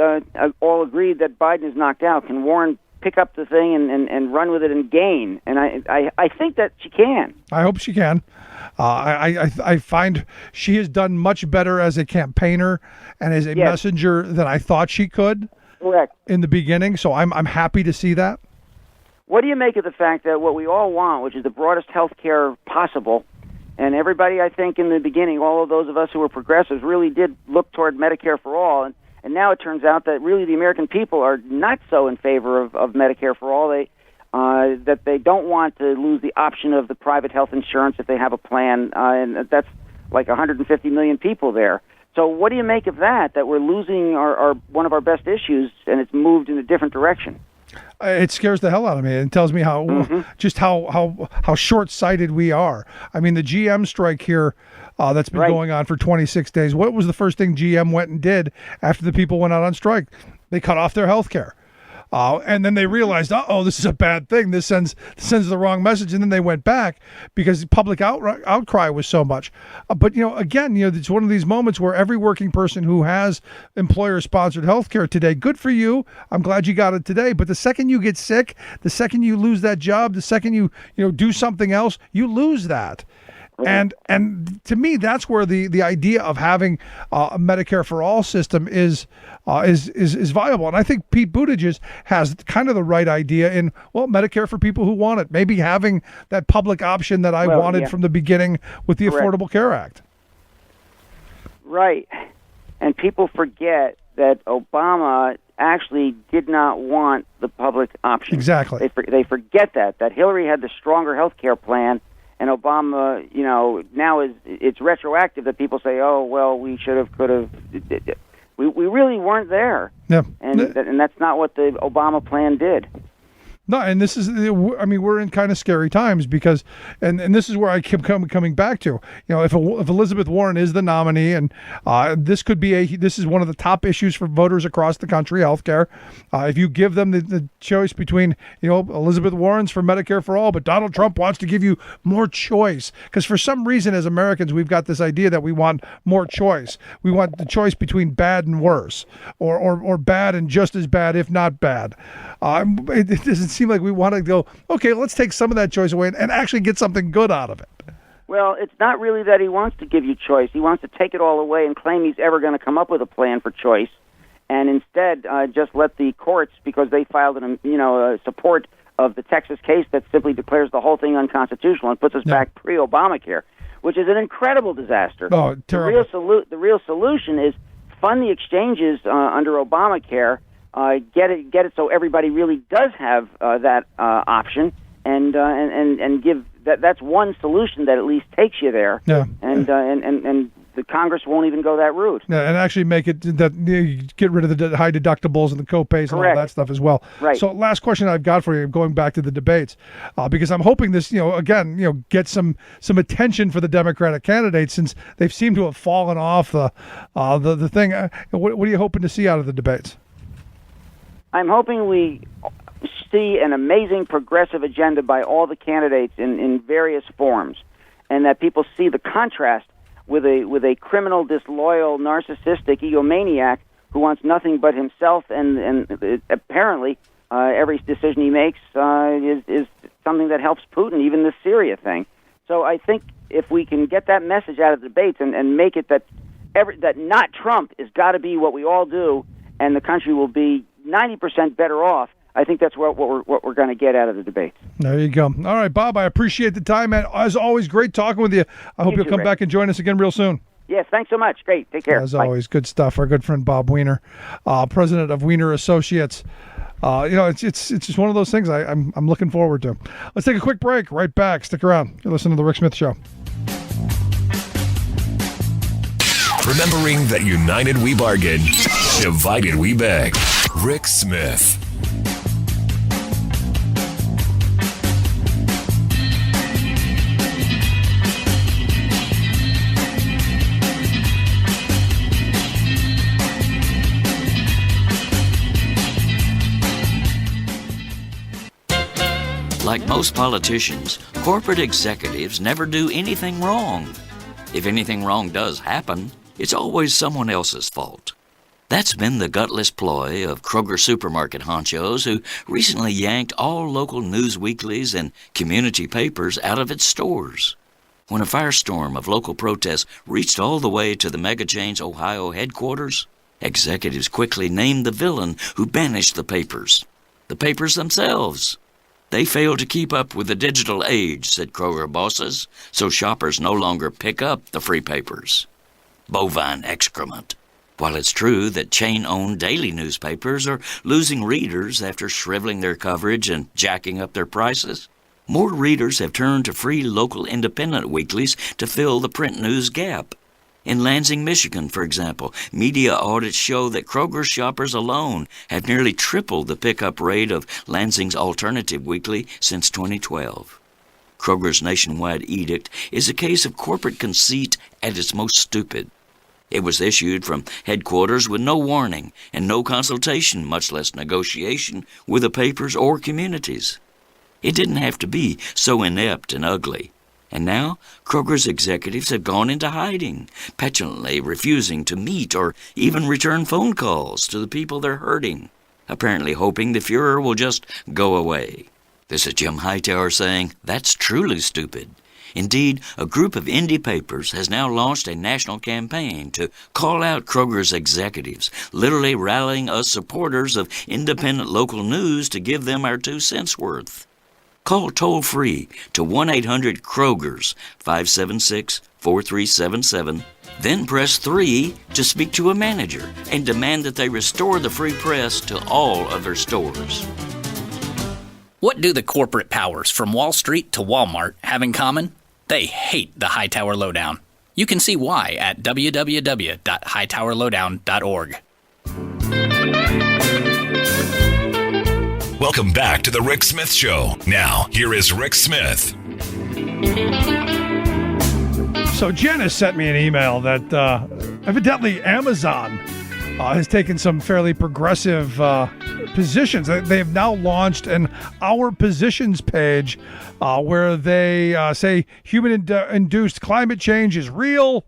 all agreed that Biden is knocked out, can Warren pick up the thing and run with it and gain? And I think that she can. I hope she can. I find she has done much better as a campaigner and as a messenger than I thought she could. Correct. In the beginning, so I'm happy to see that. What do you make of the fact that what we all want, which is the broadest health care possible, and everybody, I think, in the beginning, all of those of us who were progressives really did look toward Medicare for all, and now it turns out that really the American people are not so in favor of Medicare for all. That they don't want to lose the option of the private health insurance if they have a plan, and that's like 150 million people there. So what do you make of that we're losing our one of our best issues, and it's moved in a different direction? It scares the hell out of me. It tells me how short-sighted we are. I mean, the GM strike here that's been going on for 26 days. What was the first thing GM went and did after the people went out on strike? They cut off their health care. And then they realized, this is a bad thing. This sends the wrong message. And then they went back because public outcry was so much. But, again, it's one of these moments where every working person who has employer-sponsored health care today, good for you. I'm glad you got it today. But the second you get sick, the second you lose that job, the second you do something else, you lose that. And to me, that's where the idea of having a Medicare for all system is viable. And I think Pete Buttigieg has kind of the right idea in, Medicare for people who want it. Maybe having that public option that I wanted from the beginning with the Affordable Care Act. Right. And people forget that Obama actually did not want the public option. Exactly. They forget that Hillary had the stronger health care plan. And Obama, now it's retroactive that people say, we should have, could have. We really weren't there. Yeah. And that's not what the Obama plan did. No, and this is, we're in kind of scary times because, and this is where I keep coming back to, if Elizabeth Warren is the nominee, and this is one of the top issues for voters across the country, healthcare. If you give them the choice between, Elizabeth Warren's for Medicare for all, but Donald Trump wants to give you more choice, because for some reason as Americans we've got this idea that we want more choice. We want the choice between bad and worse, or bad and just as bad, if not bad. It doesn't seem like we want to go, okay, let's take some of that choice away and actually get something good out of it. Well, it's not really that he wants to give you choice. He wants to take it all away and claim he's ever going to come up with a plan for choice, and instead just let the courts, because they filed a support of the Texas case that simply declares the whole thing unconstitutional and puts us back pre-Obamacare, which is an incredible disaster. Oh, terrible. The real solution is fund the exchanges under Obamacare. Get it so everybody really does have that option, and give that. That's one solution that at least takes you there. Yeah. And the Congress won't even go that route. Yeah, and actually make it that you get rid of the high deductibles and the co-pays and all that stuff as well. Right. So last question I've got for you, going back to the debates, because I'm hoping this, get some attention for the Democratic candidates, since they've seemed to have fallen off the thing. What are you hoping to see out of the debates? I'm hoping we see an amazing progressive agenda by all the candidates in various forms, and that people see the contrast with a criminal, disloyal, narcissistic egomaniac who wants nothing but himself, and apparently every decision he makes is something that helps Putin, even the Syria thing. So I think if we can get that message out of the debates and make it that not Trump has got to be what we all do, and the country will be 90% better off, I think that's what we're going to get out of the debate. There you go. All right, Bob, I appreciate the time, man. As always, great talking with you. I hope you'll come back and join us again real soon. Yes, thanks so much. Great. Take care. As Bye. always, good stuff. Our good friend Bob Weiner, president of Weiner Associates. It's just one of those things I'm looking forward to. Let's take a quick break. Right back. Stick around. You're listening to The Rick Smith Show. Remembering that united we bargain, divided we beg. Rick Smith. Like most politicians, corporate executives never do anything wrong. If anything wrong does happen, it's always someone else's fault. That's been the gutless ploy of Kroger supermarket honchos who recently yanked all local news weeklies and community papers out of its stores. When a firestorm of local protests reached all the way to the mega chain's Ohio headquarters, executives quickly named the villain who banished the papers themselves. They failed to keep up with the digital age, said Kroger bosses, so shoppers no longer pick up the free papers. Bovine excrement. While it's true that chain-owned daily newspapers are losing readers after shriveling their coverage and jacking up their prices, more readers have turned to free local independent weeklies to fill the print news gap. In Lansing, Michigan, for example, media audits show that Kroger shoppers alone have nearly tripled the pickup rate of Lansing's alternative weekly since 2012. Kroger's nationwide edict is a case of corporate conceit at its most stupid. It was issued from headquarters with no warning and no consultation, much less negotiation, with the papers or communities. It didn't have to be so inept and ugly. And now, Kroger's executives have gone into hiding, petulantly refusing to meet or even return phone calls to the people they're hurting, apparently hoping the Fuhrer will just go away. This is Jim Hightower saying, that's truly stupid. Indeed, a group of indie papers has now launched a national campaign to call out Kroger's executives, literally rallying us supporters of independent local news to give them our 2 cents worth. Call toll-free to 1-800-KROGERS, 576-4377, then press 3 to speak to a manager and demand that they restore the free press to all of their stores. What do the corporate powers from Wall Street to Walmart have in common? They hate the Hightower Lowdown. You can see why at www.hightowerlowdown.org. Welcome back to The Rick Smith Show. Now, here is Rick Smith. So Janice sent me an email that evidently Amazon has taken some fairly progressive positions. They have now launched an Our Positions page where they say human-induced climate change is real.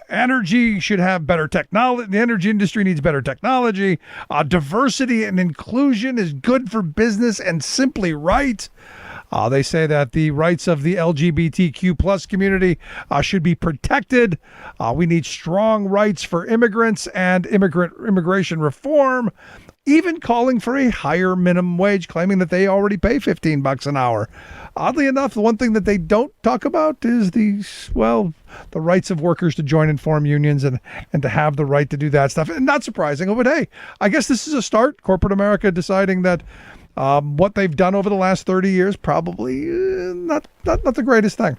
Energy should have better technology. The energy industry needs better technology. Diversity and inclusion is good for business and simply right. They say that the rights of the LGBTQ plus community should be protected. We need strong rights for immigrants and immigration reform, even calling for a higher minimum wage, claiming that they already pay $15 an hour. Oddly enough, the one thing that they don't talk about is the rights of workers to join and form unions and to have the right to do that stuff. And not surprising, but hey, I guess this is a start. Corporate America deciding that what they've done over the last 30 years, probably not the greatest thing.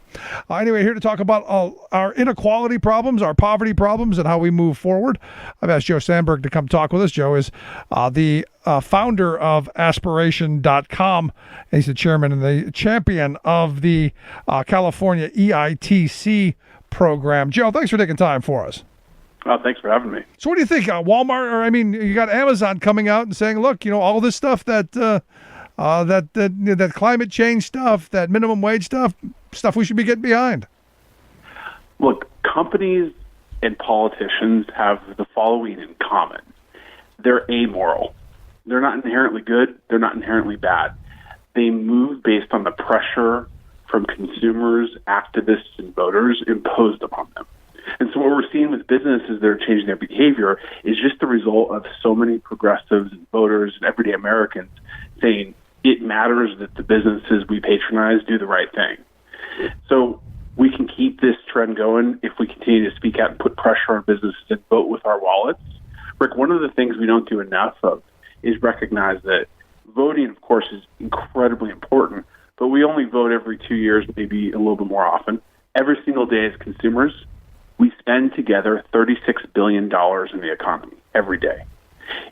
Anyway, here to talk about our inequality problems, our poverty problems, and how we move forward. I've asked Joe Sandberg to come talk with us. Joe is the founder of Aspiration.com. He's the chairman and the champion of the California EITC program. Joe, thanks for taking time for us. Thanks for having me. So what do you think? Walmart, you got Amazon coming out and saying, look, all this stuff that climate change stuff, that minimum wage stuff we should be getting behind. Look, companies and politicians have the following in common. They're amoral. They're not inherently good. They're not inherently bad. They move based on the pressure from consumers, activists, and voters imposed upon them. And so what we're seeing with businesses that are changing their behavior is just the result of so many progressives and voters and everyday Americans saying it matters that the businesses we patronize do the right thing. So we can keep this trend going if we continue to speak out and put pressure on businesses and vote with our wallets. Rick, one of the things we don't do enough of is recognize that voting, of course, is incredibly important, but we only vote every 2 years, maybe a little bit more often. Every single day as consumers, we spend together $36 billion in the economy every day.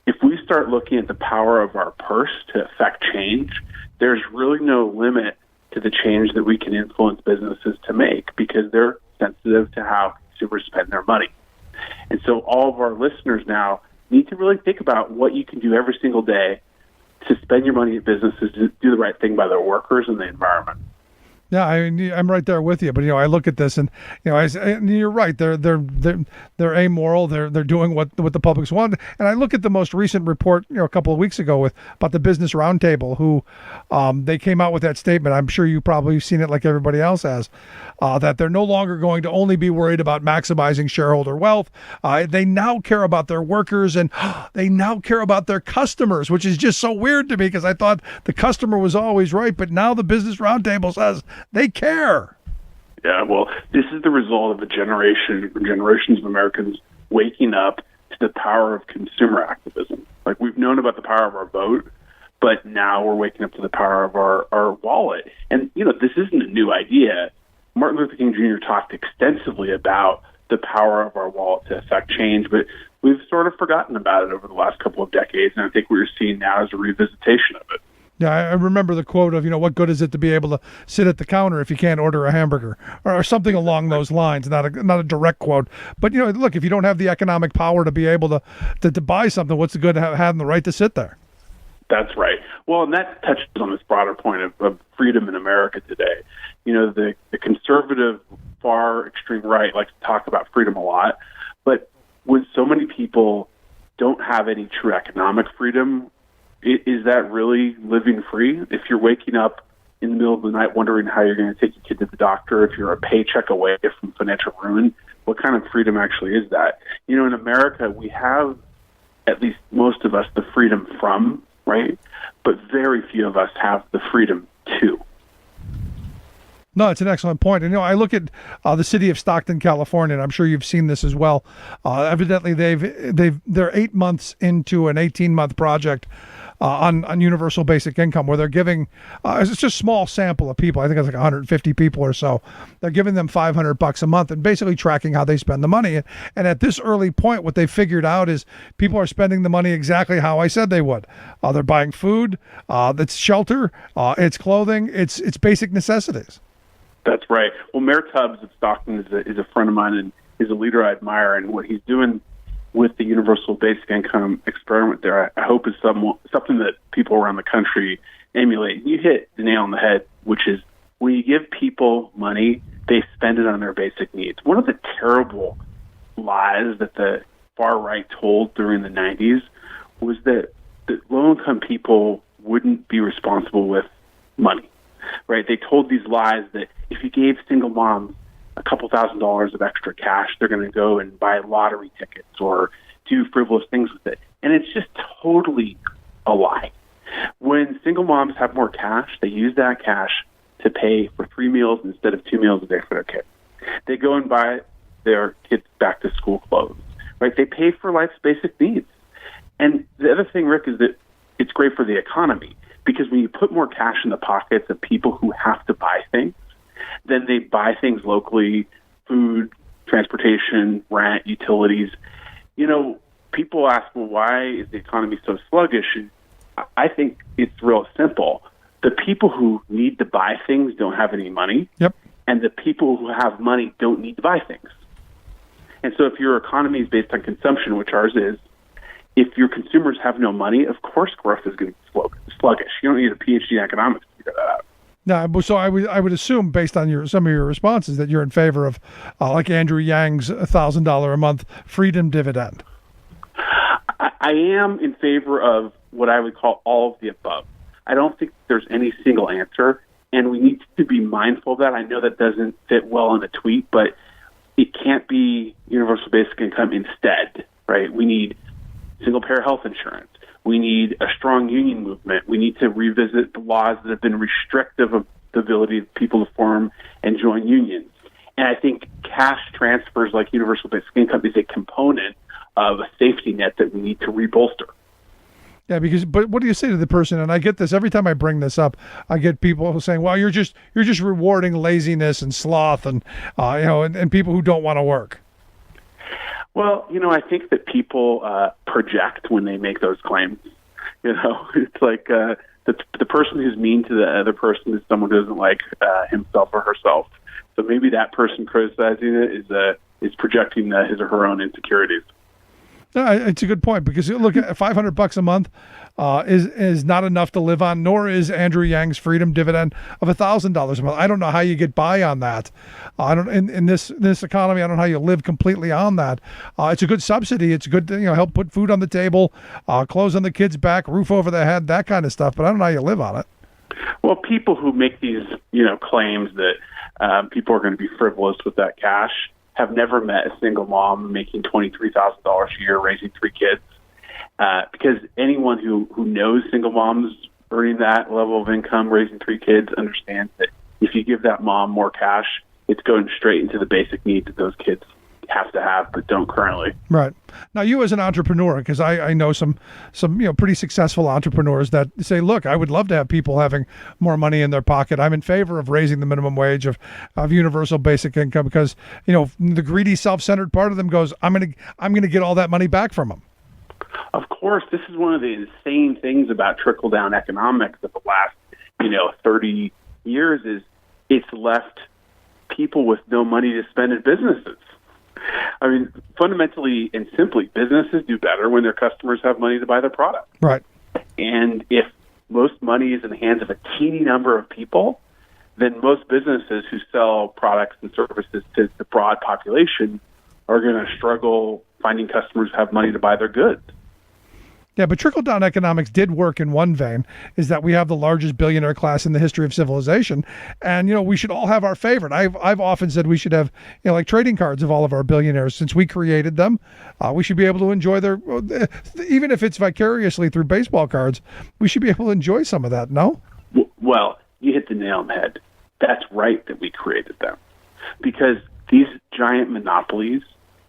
If we start looking at the power of our purse to affect change, there's really no limit to the change that we can influence businesses to make because they're sensitive to how consumers spend their money. And so all of our listeners now need to really think about what you can do every single day to spend your money at businesses to do the right thing by their workers and the environment. Yeah, I'm right there with you. But I look at this, and and you're right. They're amoral. They're doing what the public's want. And I look at the most recent report, a couple of weeks ago about the Business Roundtable, who they came out with that statement. I'm sure you probably seen it like everybody else has, that they're no longer going to only be worried about maximizing shareholder wealth. They now care about their workers, and they now care about their customers, which is just so weird to me because I thought the customer was always right, but now the Business Roundtable says they care. Yeah, well, this is the result of generations of Americans waking up to the power of consumer activism. Like, we've known about the power of our vote, but now we're waking up to the power of our wallet. And, this isn't a new idea. Martin Luther King Jr. talked extensively about the power of our wallet to affect change, but we've sort of forgotten about it over the last couple of decades, and I think what you're seeing now is a revisitation of it. Yeah, I remember the quote of, what good is it to be able to sit at the counter if you can't order a hamburger, or something along those lines. Not a direct quote, but look, if you don't have the economic power to be able to buy something, what's the good of having the right to sit there? That's right. Well, and that touches on this broader point of freedom in America today. The conservative, far extreme right likes to talk about freedom a lot, but when so many people don't have any true economic freedom, is that really living free? If you're waking up in the middle of the night wondering how you're going to take your kid to the doctor, if you're a paycheck away from financial ruin, what kind of freedom actually is that? In America, we have, at least most of us, the freedom from, right? But very few of us have the freedom to. No, it's an excellent point. And, I look at the city of Stockton, California, and I'm sure you've seen this as well. Evidently, they're 8 months into an 18-month project on universal basic income, where they're giving it's just a small sample of people. I think it's like 150 people or so. They're giving them $500 a month and basically tracking how they spend the money. And at this early point, what they figured out is people are spending the money exactly how I said they would. They're buying food, it's shelter, it's clothing, it's basic necessities. That's right. Well, Mayor Tubbs of Stockton is a friend of mine and is a leader I admire, and what he's doing with the universal basic income experiment there, I hope is something that people around the country emulate. You hit the nail on the head, which is when you give people money, they spend it on their basic needs. One of the terrible lies that the far right told during the 90s was that low-income people wouldn't be responsible with money, right? They told these lies that if you gave single moms a couple $1,000s of extra cash, they're going to go and buy lottery tickets or do frivolous things with it. And it's just totally a lie. When single moms have more cash, they use that cash to pay for 3 meals instead of 2 meals a day for their kids. They go and buy their kids back to school clothes, right? They pay for life's basic needs. And the other thing, Rick, is that it's great for the economy, because when you put more cash in the pockets of people who have to buy things, then they buy things locally, food, transportation, rent, utilities. People ask, well, why is the economy so sluggish? And I think it's real simple. The people who need to buy things don't have any money. Yep. And the people who have money don't need to buy things. And so if your economy is based on consumption, which ours is, if your consumers have no money, of course growth is going to be sluggish. You don't need a PhD in economics to figure that out. No, so I would assume, based on some of your responses, that you're in favor of, like Andrew Yang's $1,000 a month freedom dividend. I am in favor of what I would call all of the above. I don't think there's any single answer, and we need to be mindful of that. I know that doesn't fit well in a tweet, but it can't be universal basic income instead, right? We need single-payer health insurance. We need a strong union movement. We need to revisit the laws that have been restrictive of the ability of people to form and join unions. And I think cash transfers like universal basic income is a component of a safety net that we need to rebolster. Yeah, but what do you say to the person? And I get this every time I bring this up. I get people saying, "Well, you're just rewarding laziness and sloth, and and people who don't want to work." Well, I think that people project when they make those claims. It's like the person who's mean to the other person is someone who doesn't like himself or herself. So maybe that person criticizing it is projecting his or her own insecurities. No, it's a good point, because look, at $500 a month is not enough to live on, nor is Andrew Yang's freedom dividend of $1,000 a month. I don't know how you get by on that. In this economy, I don't know how you live completely on that. It's a good subsidy. It's good to help put food on the table, clothes on the kids' back, roof over their head, that kind of stuff. But I don't know how you live on it. Well, people who make these claims that people are going to be frivolous with that cash have never met a single mom making $23,000 a year raising 3 kids. Because anyone who knows single moms earning that level of income raising 3 kids understands that if you give that mom more cash, it's going straight into the basic needs that those kids have to have but don't currently. Right. Now, you as an entrepreneur, because I know some pretty successful entrepreneurs that say, look, I would love to have people having more money in their pocket. I'm in favor of raising the minimum wage, of universal basic income, because the greedy, self-centered part of them goes, I'm gonna get all that money back from them. Of course, this is one of the insane things about trickle-down economics of the last 30 years is it's left people with no money to spend in businesses. I mean, fundamentally and simply, businesses do better when their customers have money to buy their product. Right. And if most money is in the hands of a teeny number of people, then most businesses who sell products and services to the broad population are going to struggle finding customers who have money to buy their goods. Yeah, but trickle-down economics did work in one vein, is that we have the largest billionaire class in the history of civilization, and we should all have our favorite. I've often said we should have like trading cards of all of our billionaires. Since we created them, we should be able to enjoy their, even if it's vicariously through baseball cards, we should be able to enjoy some of that. No? Well, you hit the nail on the head. That's right that we created them, because these giant monopolies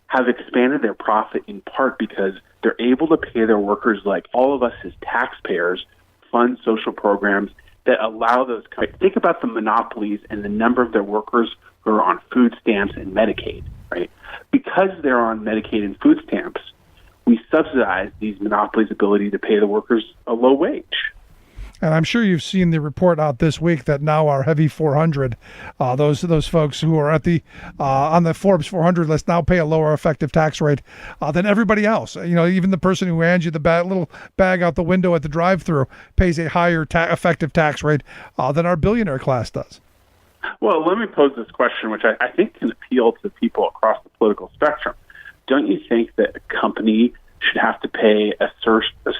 have expanded their profit in part because they're able to pay their workers like all of us as taxpayers, fund social programs that allow those. Think about the monopolies and the number of their workers who are on food stamps and Medicaid, right? Because they're on Medicaid and food stamps, we subsidize these monopolies' ability to pay the workers a low wage. And I'm sure you've seen the report out this week that now our heavy 400, those folks who are at the on the Forbes 400 list now pay a lower effective tax rate than everybody else. Even the person who hands you the little bag out the window at the drive-thru pays a higher effective tax rate than our billionaire class does. Well, let me pose this question, which I think can appeal to people across the political spectrum. Don't you think that a company should have to pay a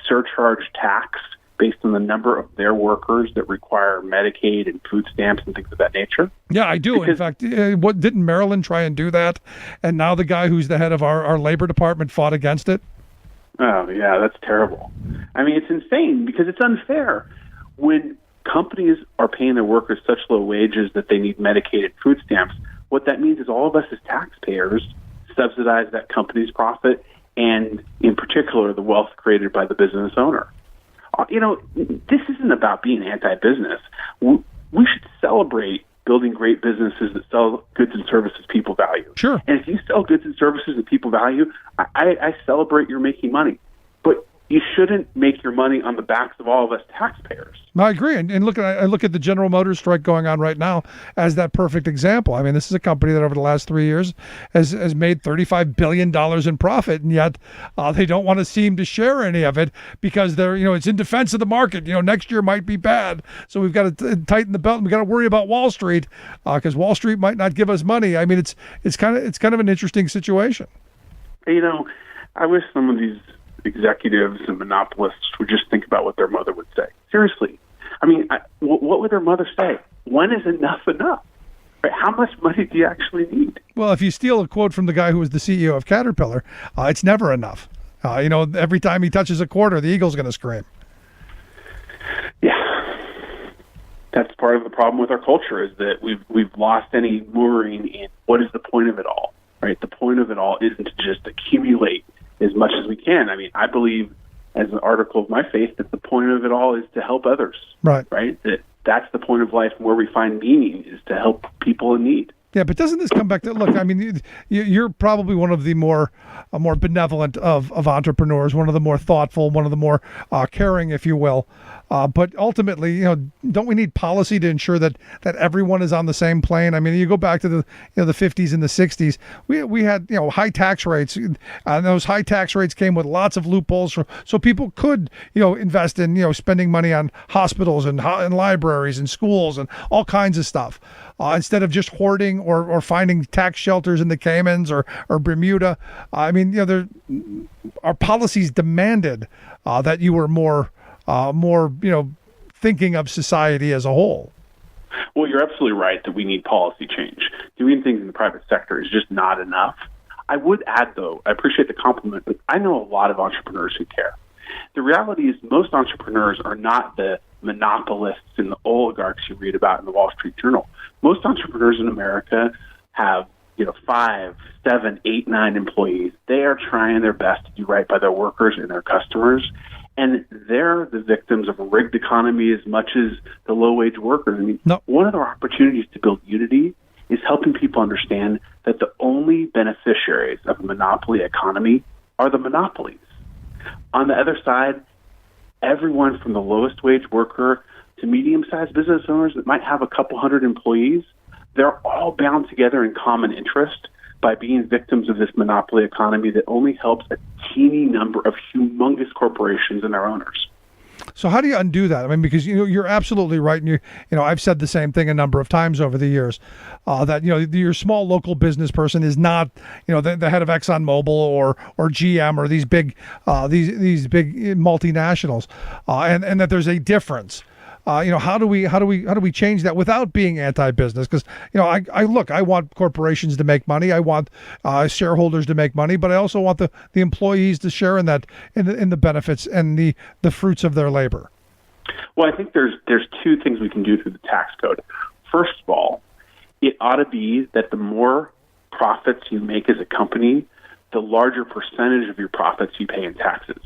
surcharge tax based on the number of their workers that require Medicaid and food stamps and things of that nature? Yeah, I do. In fact, what didn't Maryland try and do that? And now the guy who's the head of our labor department fought against it. Oh, yeah, that's terrible. I mean, it's insane because it's unfair. When companies are paying their workers such low wages that they need Medicaid and food stamps, what that means is all of us as taxpayers subsidize that company's profit and, in particular, the wealth created by the business owner. This isn't about being anti-business. We should celebrate building great businesses that sell goods and services people value. Sure. And if you sell goods and services that people value, I celebrate you're making money. But you shouldn't make your money on the backs of all of us taxpayers. I agree. And look, I look at the General Motors strike going on right now as that perfect example. I mean, this is a company that over the last 3 years has made $35 billion in profit, and yet they don't want to seem to share any of it because they're, it's in defense of the market. Next year might be bad. So we've got to tighten the belt, and we've got to worry about Wall Street because Wall Street might not give us money. I mean, it's kind of an interesting situation. I wish some of these executives and monopolists would just think about what their mother would say. Seriously. I mean, what would their mother say? When is enough enough? Right? how much money do you actually need? Well, if you steal a quote from the guy who was the CEO of Caterpillar, it's never enough. Every time he touches a quarter, the eagle's going to scream. Yeah. That's part of the problem with our culture, is that we've lost any mooring in what is the point of it all, right? The point of it all isn't to just accumulate as much as we can. I mean, I believe, as an article of my faith, that the point of it all is to help others, right? That's the point of life, and where we find meaning is to help people in need. Yeah, but doesn't this come back to, look, I mean, you're probably one of the more benevolent of entrepreneurs, one of the more thoughtful, one of the more caring, if you will. But ultimately, don't we need policy to ensure that everyone is on the same plane? I mean, you go back to the 50s and the 60s, we had high tax rates, and those high tax rates came with lots of loopholes, so people could invest in spending money on hospitals and libraries and schools and all kinds of stuff. Instead of just hoarding or finding tax shelters in the Caymans or Bermuda. I mean, our policies demanded that you were more thinking of society as a whole. Well, you're absolutely right that we need policy change. Doing things in the private sector is just not enough. I would add, though, I appreciate the compliment, but I know a lot of entrepreneurs who care. The reality is most entrepreneurs are not the monopolists and the oligarchs you read about in the Wall Street Journal. Most entrepreneurs in America have 5, 7, 8, 9 employees. They are trying their best to do right by their workers and their customers, and they're the victims of a rigged economy as much as the low-wage workers. I mean, One of our opportunities to build unity is helping people understand that the only beneficiaries of a monopoly economy are the monopolies. On the other side, everyone from the lowest wage worker to medium-sized business owners that might have a couple hundred employees, they're all bound together in common interest by being victims of this monopoly economy that only helps a teeny number of humongous corporations and their owners. So how do you undo that? I mean, because you're absolutely right, and I've said the same thing a number of times over the years, that your small local business person is not the head of ExxonMobil or GM or these big multinationals, and that there's a difference. How do we change that without being anti-business? Because I want corporations to make money, I want shareholders to make money, but I also want the employees to share in that in the benefits and the fruits of their labor. Well, I think there's two things we can do through the tax code. First of all, it ought to be that the more profits you make as a company, the larger percentage of your profits you pay in taxes.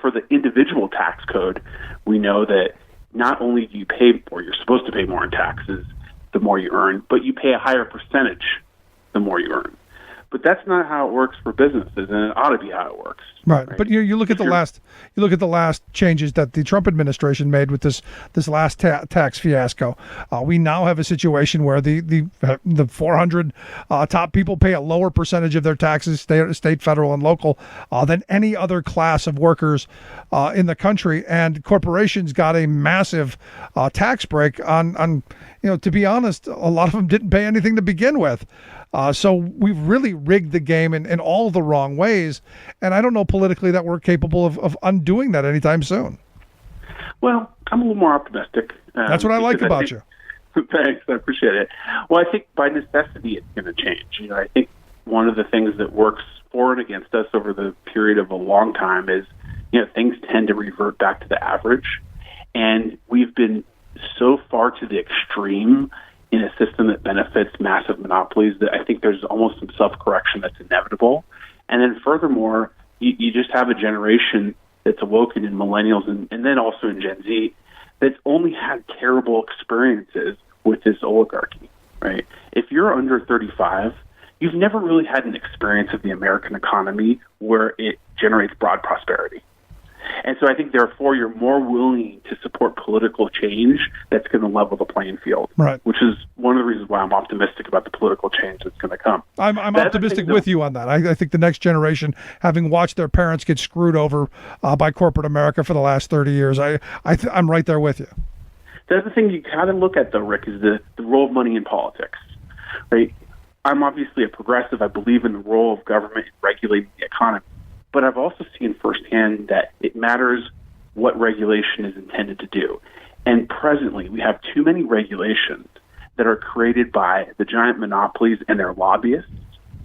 For the individual tax code, we know that not only do you pay more, you're supposed to pay more in taxes the more you earn, but you pay a higher percentage the more you earn. But that's not how it works for businesses, and it ought to be how it works. Right. But you look at the last changes that the Trump administration made with this last tax fiasco. We now have a situation where the 400 top people pay a lower percentage of their taxes, state, federal, and local, than any other class of workers in the country, and corporations got a massive tax break on. To be honest, a lot of them didn't pay anything to begin with. So we've really rigged the game in all the wrong ways. And I don't know politically that we're capable of undoing that anytime soon. Well, I'm a little more optimistic. That's what I like about you. Thanks. I appreciate it. Well, I think by necessity it's going to change. I think one of the things that works for and against us over the period of a long time is, things tend to revert back to the average. And we've been so far to the extreme in a system that benefits massive monopolies that I think there's almost some self-correction that's inevitable. And then furthermore, you just have a generation that's awoken in millennials and then also in Gen Z that's only had terrible experiences with this oligarchy, right? If you're under 35, you've never really had an experience of the American economy where it generates broad prosperity. And so I think, therefore, you're more willing to support political change that's going to level the playing field, right? Which is one of the reasons why I'm optimistic about the political change that's going to come. I'm optimistic with you on that. I think the next generation, having watched their parents get screwed over by corporate America for the last 30 years, I'm right there with you. The other thing you kind of look at, though, Rick, is the role of money in politics, right? I'm obviously a progressive. I believe in the role of government in regulating the economy. But I've also seen firsthand that it matters what regulation is intended to do. And presently, we have too many regulations that are created by the giant monopolies and their lobbyists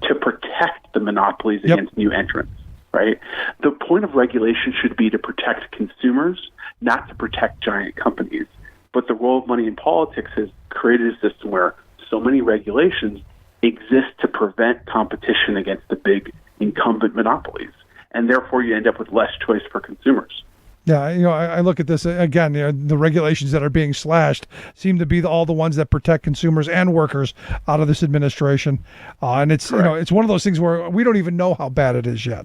to protect the monopolies against new entrants, right? The point of regulation should be to protect consumers, not to protect giant companies. But the role of money in politics has created a system where so many regulations exist to prevent competition against the big incumbent monopolies. And therefore, you end up with less choice for consumers. Yeah, I look at this again. The regulations that are being slashed seem to be all the ones that protect consumers and workers out of this administration, and it's it's one of those things where we don't even know how bad it is yet.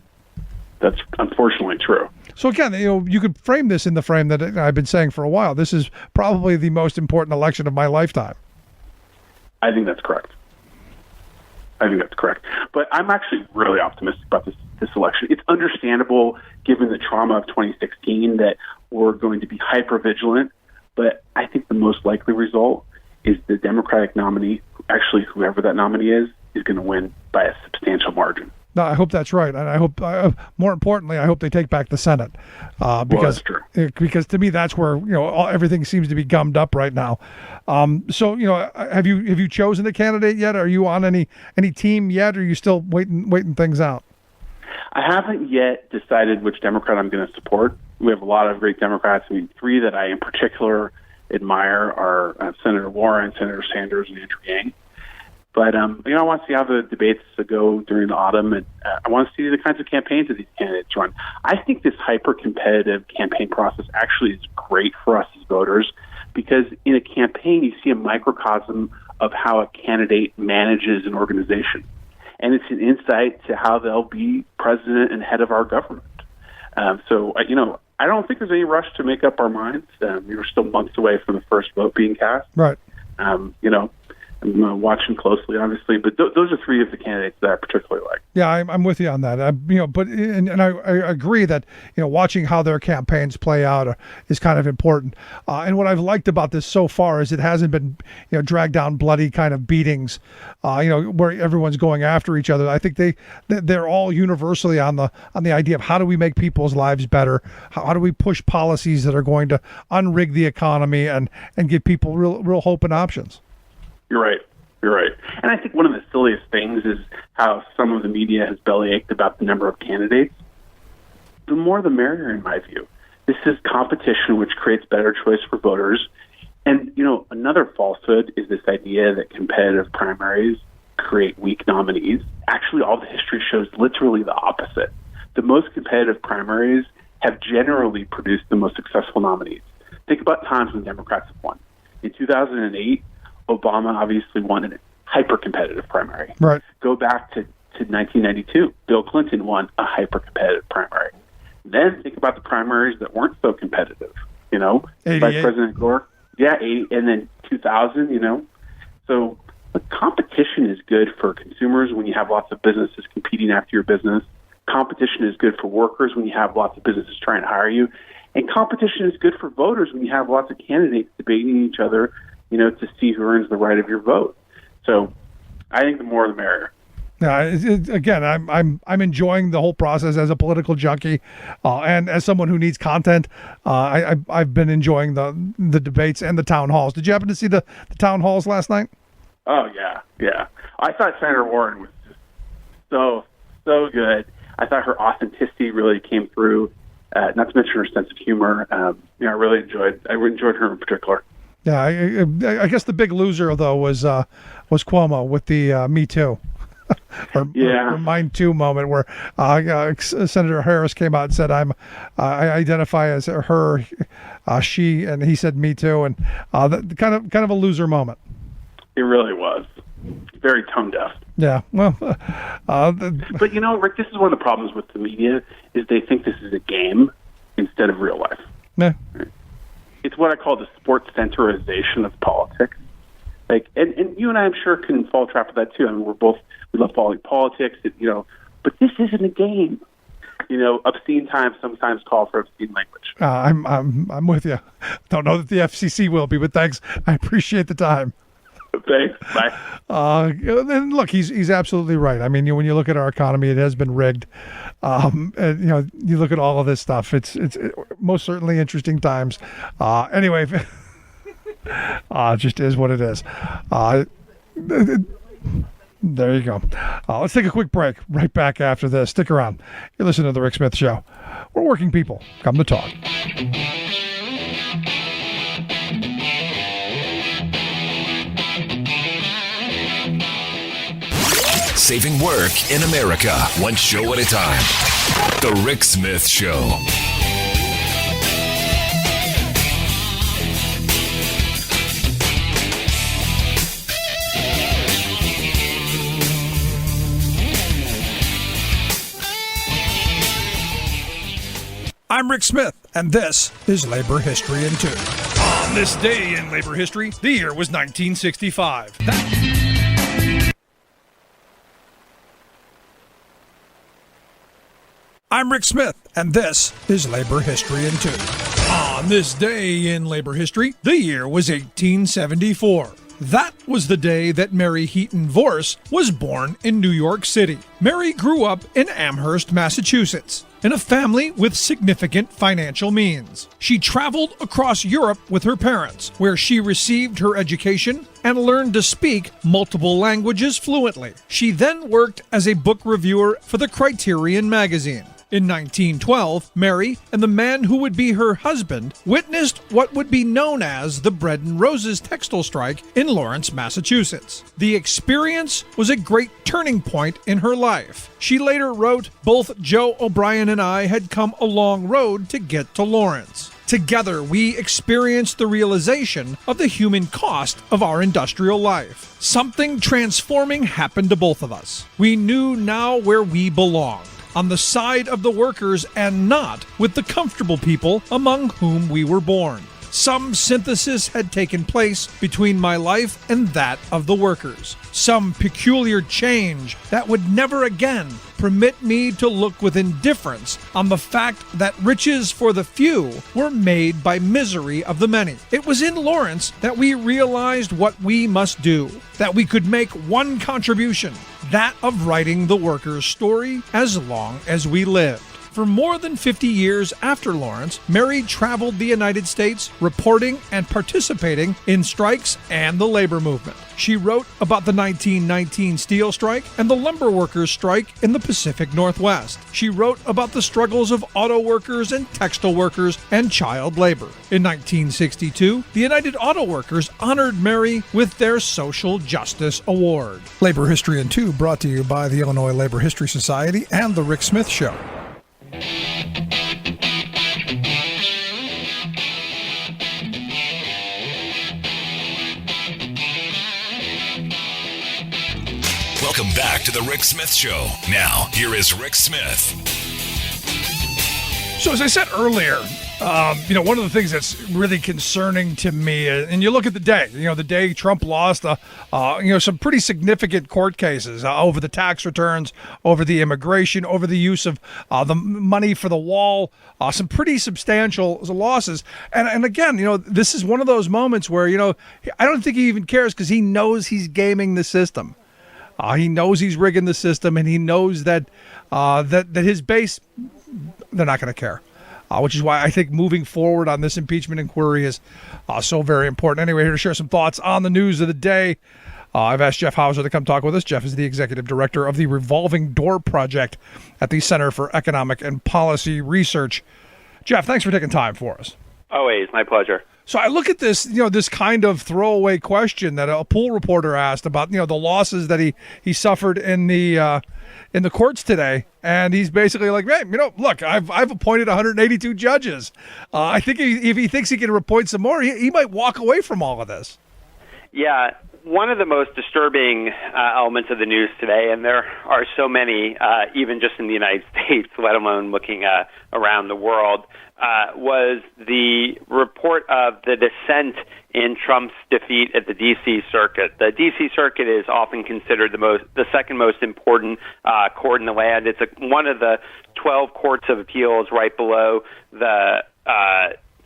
That's unfortunately true. So again, you could frame this in the frame that I've been saying for a while. This is probably the most important election of my lifetime. I think that's correct. But I'm actually really optimistic about this election. It's understandable, given the trauma of 2016, that we're going to be hyper-vigilant. But I think the most likely result is the Democratic nominee, actually whoever that nominee is going to win by a substantial margin. No, I hope that's right, and I hope, more importantly, I hope they take back the Senate, because to me that's where everything seems to be gummed up right now. So have you chosen a candidate yet? Are you on any team yet? Or are you still waiting things out? I haven't yet decided which Democrat I'm going to support. We have a lot of great Democrats. I mean, three that I in particular admire are Senator Warren, Senator Sanders, and Andrew Yang. But I want to see how the debates go during the autumn, and I want to see the kinds of campaigns that these candidates run. I think this hyper-competitive campaign process actually is great for us as voters, because in a campaign you see a microcosm of how a candidate manages an organization, and it's an insight to how they'll be president and head of our government. So I don't think there's any rush to make up our minds. We're still months away from the first vote being cast. Right. I'm watching closely, obviously, but those are three of the candidates that I particularly like. Yeah, I'm with you on that. But I agree that watching how their campaigns play out is kind of important. And what I've liked about this so far is it hasn't been dragged down bloody kind of beatings, where everyone's going after each other. I think they're all universally on the idea of how do we make people's lives better? How do we push policies that are going to unrig the economy and give people real hope and options? You're right. And I think one of the silliest things is how some of the media has bellyached about the number of candidates. The more the merrier, in my view. This is competition which creates better choice for voters. And, another falsehood is this idea that competitive primaries create weak nominees. Actually, all the history shows literally the opposite. The most competitive primaries have generally produced the most successful nominees. Think about times when Democrats have won. In 2008, Obama obviously won a hyper-competitive primary. Right. Go back to 1992. Bill Clinton won a hyper-competitive primary. Then think about the primaries that weren't so competitive. Vice President Gore. Yeah, 80, and then 2000, So the competition is good for consumers when you have lots of businesses competing after your business. Competition is good for workers when you have lots of businesses trying to hire you. And competition is good for voters when you have lots of candidates debating each other to see who earns the right of your vote. So I think the more the merrier. Yeah, again, I'm enjoying the whole process as a political junkie, and as someone who needs content. I've been enjoying the debates and the town halls. Did you happen to see the town halls last night? Oh yeah. I thought Senator Warren was just so good. I thought her authenticity really came through. Not to mention her sense of humor. I really enjoyed her in particular. Yeah, I guess the big loser though was Cuomo with the Me Too, or Mine Too moment, where Senator Harris came out and said, I identify as her, she, and he said Me Too, and kind of a loser moment. It really was very tone deaf. Yeah, well, but Rick, this is one of the problems with the media is they think this is a game instead of real life. Yeah. It's what I call the sports centerization of politics. And you and I, I'm sure, can fall trap of that too. I mean, we love following politics, but this isn't a game. Obscene times sometimes call for obscene language. I'm with you. Don't know that the FCC will be, but thanks. I appreciate the time. Thanks. Bye. And look, he's absolutely right. I mean, when you look at our economy, it has been rigged. And, you look at all of this stuff. It's most certainly interesting times. Anyway, Just is what it is. There you go. Let's take a quick break. Right back after this. Stick around. You're listening to The Rick Smith Show. We're working people. Come to talk. Saving work in America, one show at a time. The Rick Smith Show. I'm Rick Smith, and this is Labor History in 2. On this day in labor history, the year was 1965. I'm Rick Smith, and this is Labor History in 2. On this day in labor history, the year was 1874. That was the day that Mary Heaton Vorse was born in New York City. Mary grew up in Amherst, Massachusetts, in a family with significant financial means. She traveled across Europe with her parents, where she received her education and learned to speak multiple languages fluently. She then worked as a book reviewer for the Criterion magazine. In 1912, Mary and the man who would be her husband witnessed what would be known as the Bread and Roses textile strike in Lawrence, Massachusetts. The experience was a great turning point in her life. She later wrote, "Both Joe O'Brien and I had come a long road to get to Lawrence. Together, we experienced the realization of the human cost of our industrial life. Something transforming happened to both of us. We knew now where we belonged, on the side of the workers and not with the comfortable people among whom we were born. Some synthesis had taken place between my life and that of the workers. Some peculiar change that would never again permit me to look with indifference on the fact that riches for the few were made by misery of the many. It was in Lawrence that we realized what we must do, that we could make one contribution, that of writing the workers' story as long as we lived." For more than 50 years after Lawrence, Mary traveled the United States, reporting and participating in strikes and the labor movement. She wrote about the 1919 steel strike and the lumber workers' strike in the Pacific Northwest. She wrote about the struggles of auto workers and textile workers and child labor. In 1962, the United Auto Workers honored Mary with their Social Justice Award. Labor History in 2 brought to you by the Illinois Labor History Society and The Rick Smith Show. Welcome back to the Rick Smith Show. Now, here is Rick Smith. So as I said earlier, one of the things that's really concerning to me, and you look at the day, the day Trump lost, some pretty significant court cases over the tax returns, over the immigration, over the use of the money for the wall, some pretty substantial losses. And again, this is one of those moments where, I don't think he even cares because he knows he's gaming the system. He knows he's rigging the system, and he knows that his base, they're not going to care. Which is why I think moving forward on this impeachment inquiry is so very important. Anyway, here to share some thoughts on the news of the day, I've asked Jeff Hauser to come talk with us. Jeff is the executive director of the Revolving Door Project at the Center for Economic and Policy Research. Jeff, thanks for taking time for us. Always, my pleasure. So I look at this, this kind of throwaway question that a pool reporter asked about, the losses that he suffered in the courts today, and he's basically like, hey, look, I've appointed 182 judges. I think if he thinks he can appoint some more, he might walk away from all of this. Yeah, one of the most disturbing elements of the news today, and there are so many, even just in the United States, let alone looking around the world, was the report of the dissent in Trump's defeat at the D.C. Circuit. The D.C. Circuit is often considered the second most important court in the land. It's one of the 12 courts of appeals right below the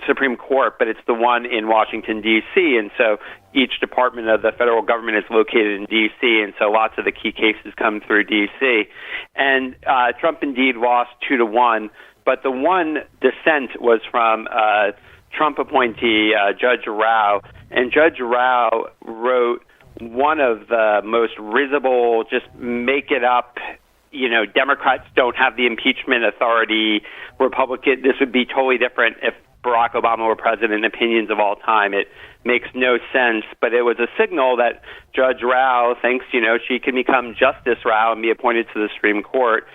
Supreme Court, but it's the one in Washington, D.C., and so each department of the federal government is located in D.C., and so lots of the key cases come through D.C. And Trump indeed lost 2-1, but the one dissent was from Trump appointee, Judge Rao, and Judge Rao wrote one of the most risible, just make it up, Democrats don't have the impeachment authority, this would be totally different if Barack Obama were president, opinions of all time. It makes no sense, but it was a signal that Judge Rao thinks, she can become Justice Rao and be appointed to the Supreme Court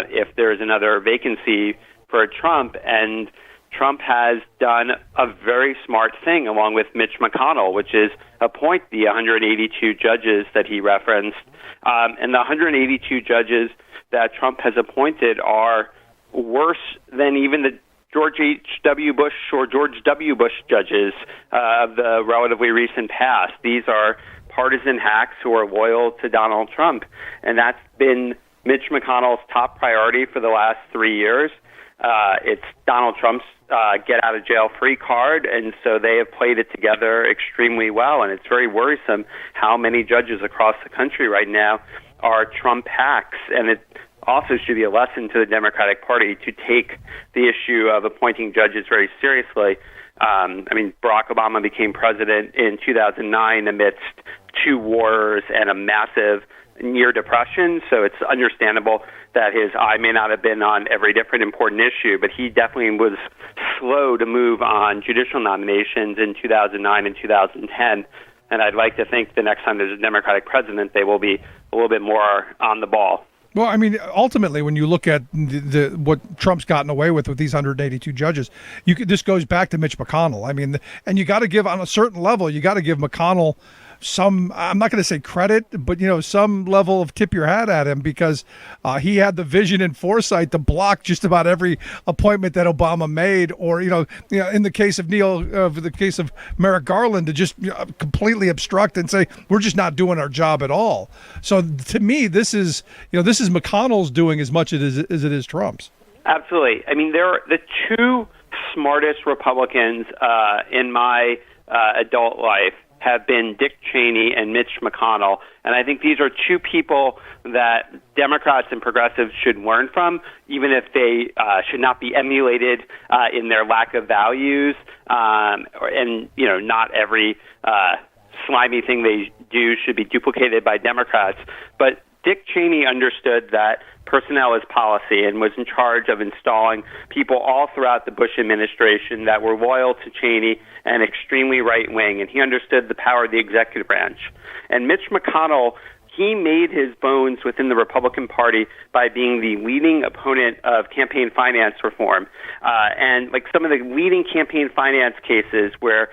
if there's another vacancy for Trump. And Trump has done a very smart thing along with Mitch McConnell, which is appoint the 182 judges that he referenced. And the 182 judges that Trump has appointed are worse than even the George H.W. Bush or George W. Bush judges of the relatively recent past. These are partisan hacks who are loyal to Donald Trump, and that's been Mitch McConnell's top priority for the last 3 years. It's Donald Trump's get-out-of-jail-free card, and so they have played it together extremely well, and it's very worrisome how many judges across the country right now are Trump hacks, and it also should be a lesson to the Democratic Party to take the issue of appointing judges very seriously. Barack Obama became president in 2009 amidst 2 wars and a massive near depression, so it's understandable that his eye may not have been on every different important issue, but he definitely was slow to move on judicial nominations in 2009 and 2010. And I'd like to think the next time there's a Democratic president, they will be a little bit more on the ball. Well, ultimately, when you look at what Trump's gotten away with these 182 judges, this goes back to Mitch McConnell. And you got to give, on a certain level, you got to give McConnell some, I'm not going to say credit, but, some level of tip your hat at him, because he had the vision and foresight to block just about every appointment that Obama made, or, in the case of the case of Merrick Garland, to just completely obstruct and say, we're just not doing our job at all. So to me, this is McConnell's doing as much as it is Trump's. Absolutely. They're the 2 smartest Republicans in my adult life have been Dick Cheney and Mitch McConnell. And I think these are 2 people that Democrats and progressives should learn from, even if they should not be emulated in their lack of values. Not every slimy thing they do should be duplicated by Democrats. But Dick Cheney understood that personnel is policy and was in charge of installing people all throughout the Bush administration that were loyal to Cheney and extremely right-wing, and he understood the power of the executive branch. And Mitch McConnell, he made his bones within the Republican Party by being the leading opponent of campaign finance reform. And some of the leading campaign finance cases where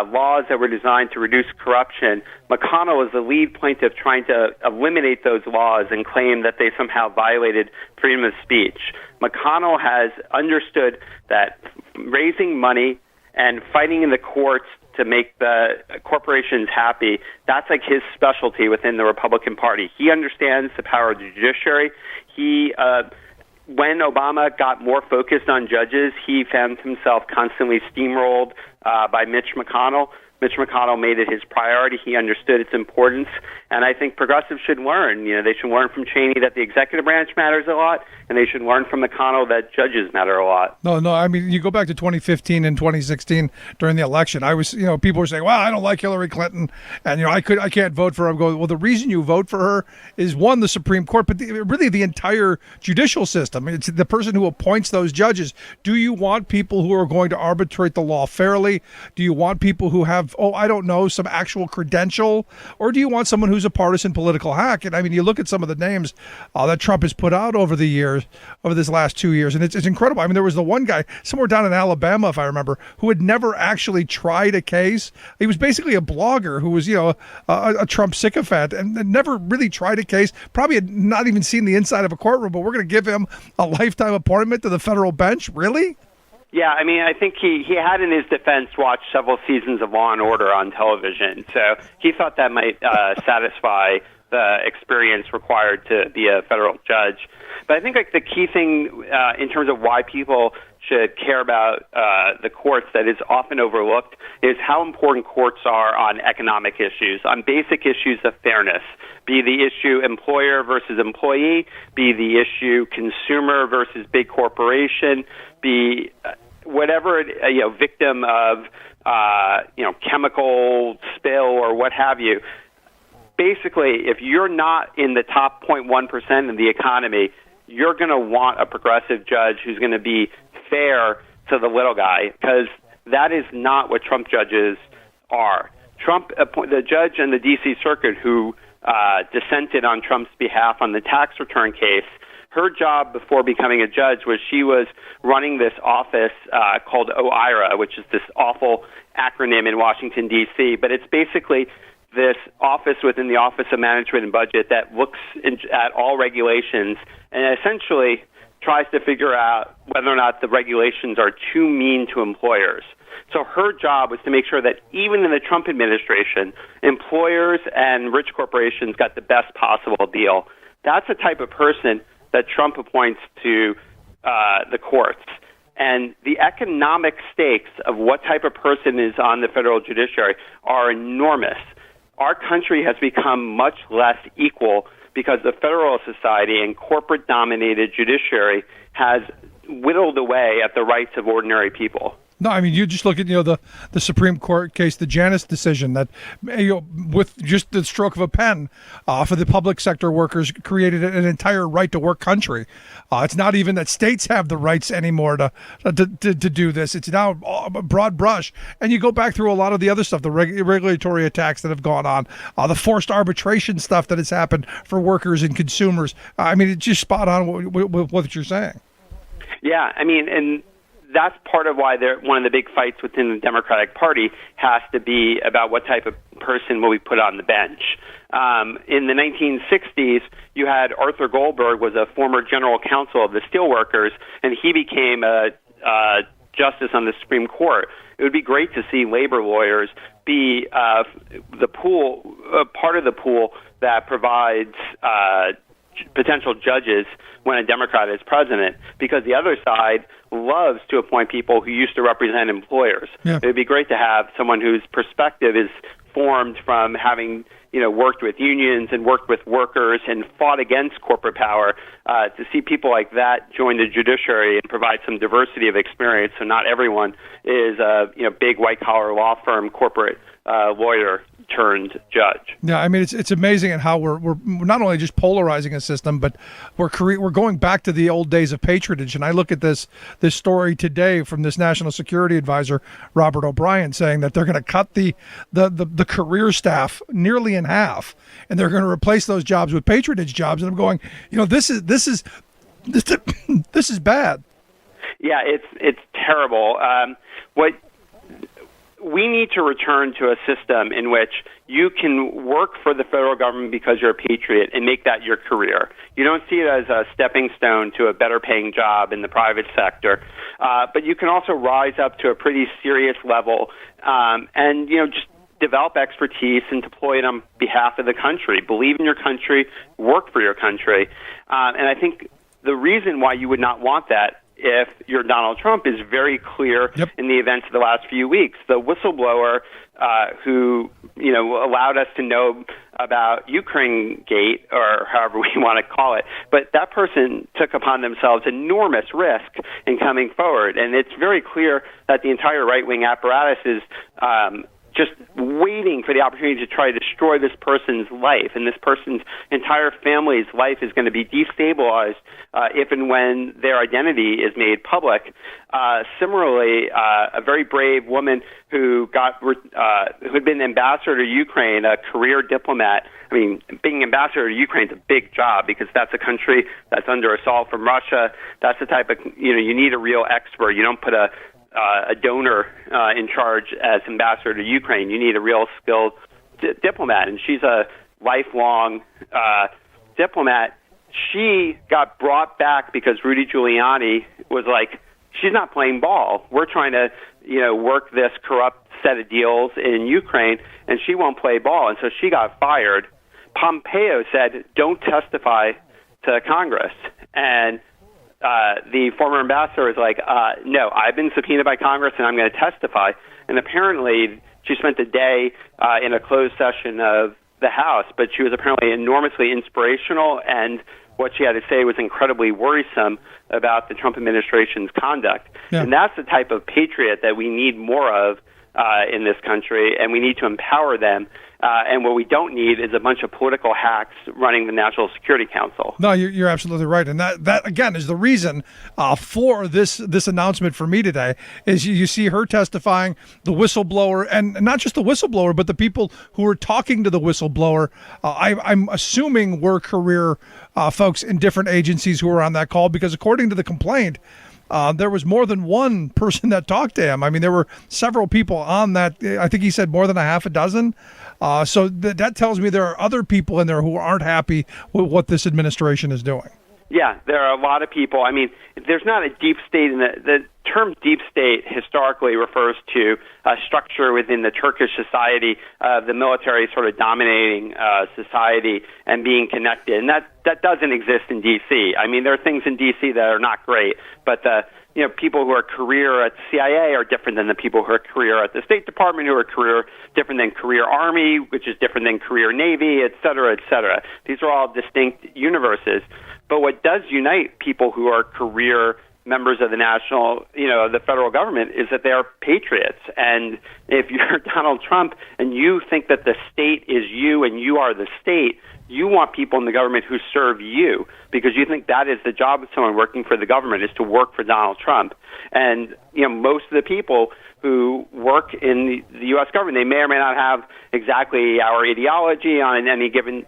laws that were designed to reduce corruption, McConnell is the lead plaintiff trying to eliminate those laws and claim that they somehow violated freedom of speech. McConnell has understood that raising money and fighting in the courts to make the corporations happy, that's his specialty within the Republican Party. He understands the power of the judiciary. When Obama got more focused on judges, he found himself constantly steamrolled by Mitch McConnell. Mitch McConnell made it his priority. He understood its importance. And I think progressives should learn. They should learn from Cheney that the executive branch matters a lot, and they should learn from McConnell that judges matter a lot. No, you go back to 2015 and 2016 during the election. I was, people were saying, well, I don't like Hillary Clinton, and, I can't vote for her. I'm going, well, the reason you vote for her is, one, the Supreme Court, but really the entire judicial system. It's the person who appoints those judges. Do you want people who are going to arbitrate the law fairly? Do you want people who have, some actual credential? Or do you want someone who's a partisan political hack? And you look at some of the names that Trump has put out over this last 2 years, and it's incredible. There was the one guy somewhere down in Alabama, if I remember, who had never actually tried a case. He was basically a blogger who was, a Trump sycophant and never really tried a case, probably had not even seen the inside of a courtroom, but we're going to give him a lifetime appointment to the federal bench? Really? Yeah, I think he had in his defense watched several seasons of Law & Order on television, so he thought that might satisfy the experience required to be a federal judge. But I think the key thing in terms of why people should care about the courts that is often overlooked is how important courts are on economic issues, on basic issues of fairness, be the issue employer versus employee, be the issue consumer versus big corporation, be whatever victim of chemical spill or what have you. Basically, if you're not in the top 0.1% of the economy, you're going to want a progressive judge who's going to be fair to the little guy, because that is not what Trump judges are. The judge in the D.C. Circuit who dissented on Trump's behalf on the tax return case, her job before becoming a judge was she was running this office called OIRA, which is this awful acronym in Washington, D.C., but it's basically this office within the Office of Management and Budget that looks at all regulations and essentially tries to figure out whether or not the regulations are too mean to employers. So her job was to make sure that even in the Trump administration, employers and rich corporations got the best possible deal. That's the type of person that Trump appoints to the courts. And the economic stakes of what type of person is on the federal judiciary are enormous. Our country has become much less equal because the Federal Society and corporate-dominated judiciary has whittled away at the rights of ordinary people. No, I mean, you just look at the Supreme Court case, the Janus decision, that with just the stroke of a pen for the public sector workers created an entire right to work country. It's not even that states have the rights anymore to do this. It's now a broad brush. And you go back through a lot of the other stuff, the regulatory attacks that have gone on, the forced arbitration stuff that has happened for workers and consumers. I mean, it's just spot on what you're saying. Yeah, I mean, and that's part of why one of the big fights within the Democratic Party has to be about what type of person will we put on the bench. In the 1960s, you had Arthur Goldberg was a former general counsel of the steelworkers, and he became a justice on the Supreme Court. It would be great to see labor lawyers be the pool, part of the pool that provides potential judges when a Democrat is president, because the other side loves to appoint people who used to represent employers. Yeah. It would be great to have someone whose perspective is formed from having worked with unions and worked with workers and fought against corporate power. To see people like that join the judiciary and provide some diversity of experience, so not everyone is a big white collar law firm corporate lawyer turned judge. Yeah, I mean, it's amazing at how we're not only just polarizing a system, but we're going back to the old days of patronage. And I look at this story today from this National Security Advisor, Robert O'Brien, saying that they're going to cut the career staff nearly in half, and they're going to replace those jobs with patronage jobs. And I'm going, this is bad. Yeah, it's terrible. We need to return to a system in which you can work for the federal government because you're a patriot and make that your career. You don't see it as a stepping stone to a better paying job in the private sector, but you can also rise up to a pretty serious level and just develop expertise and deploy it on behalf of the country. Believe in your country, work for your country. And I think the reason why you would not want that if you're Donald Trump is very clear in the events of the last few weeks. The whistleblower who allowed us to know about Ukraine Gate, or however we want to call it, but that person took upon themselves enormous risk in coming forward. And it's very clear that the entire right-wing apparatus is just waiting for the opportunity to try to destroy this person's life, and this person's entire family's life is going to be destabilized if and when their identity is made public. Similarly, a very brave woman who had been ambassador to Ukraine, a career diplomat. I mean, being ambassador to Ukraine is a big job because that's a country that's under assault from Russia. That's the type of you need a real expert. You don't put a donor in charge as ambassador to Ukraine. You need a real skilled diplomat, and she's a lifelong diplomat. She got brought back because Rudy Giuliani was like, she's not playing ball. We're trying to, work this corrupt set of deals in Ukraine, and she won't play ball, and so she got fired. Pompeo said, don't testify to Congress, and the former ambassador was like, no, I've been subpoenaed by Congress and I'm going to testify. And apparently she spent a day in a closed session of the House, but she was apparently enormously inspirational and what she had to say was incredibly worrisome about the Trump administration's conduct. Yeah. And that's the type of patriot that we need more of in this country, and we need to empower them. And what we don't need is a bunch of political hacks running the National Security Council. No, you're absolutely right, and that again is the reason for this announcement for me today. Is you see her testifying, the whistleblower, and not just the whistleblower, but the people who were talking to the whistleblower. I'm assuming were career folks in different agencies who were on that call, because according to the complaint, there was more than one person that talked to him. I mean, there were several people on that. I think he said more than a half a dozen. So that tells me there are other people in there who aren't happy with what this administration is doing. Yeah, there are a lot of people. I mean, there's not a deep state in the term deep state historically refers to a structure within the Turkish society of the military sort of dominating society and being connected. And that doesn't exist in D.C. I mean, there are things in D.C. that are not great, but people who are career at CIA are different than the people who are career at the State Department, who are career different than career Army, which is different than career Navy, et cetera, et cetera. These are all distinct universes. But what does unite people who are career members of the the federal government is that they are patriots. And if you're Donald Trump and you think that the state is you and you are the state, you want people in the government who serve you, because you think that is the job of someone working for the government, is to work for Donald Trump. And most of the people who work in the U.S. government, they may or may not have exactly our ideology on any given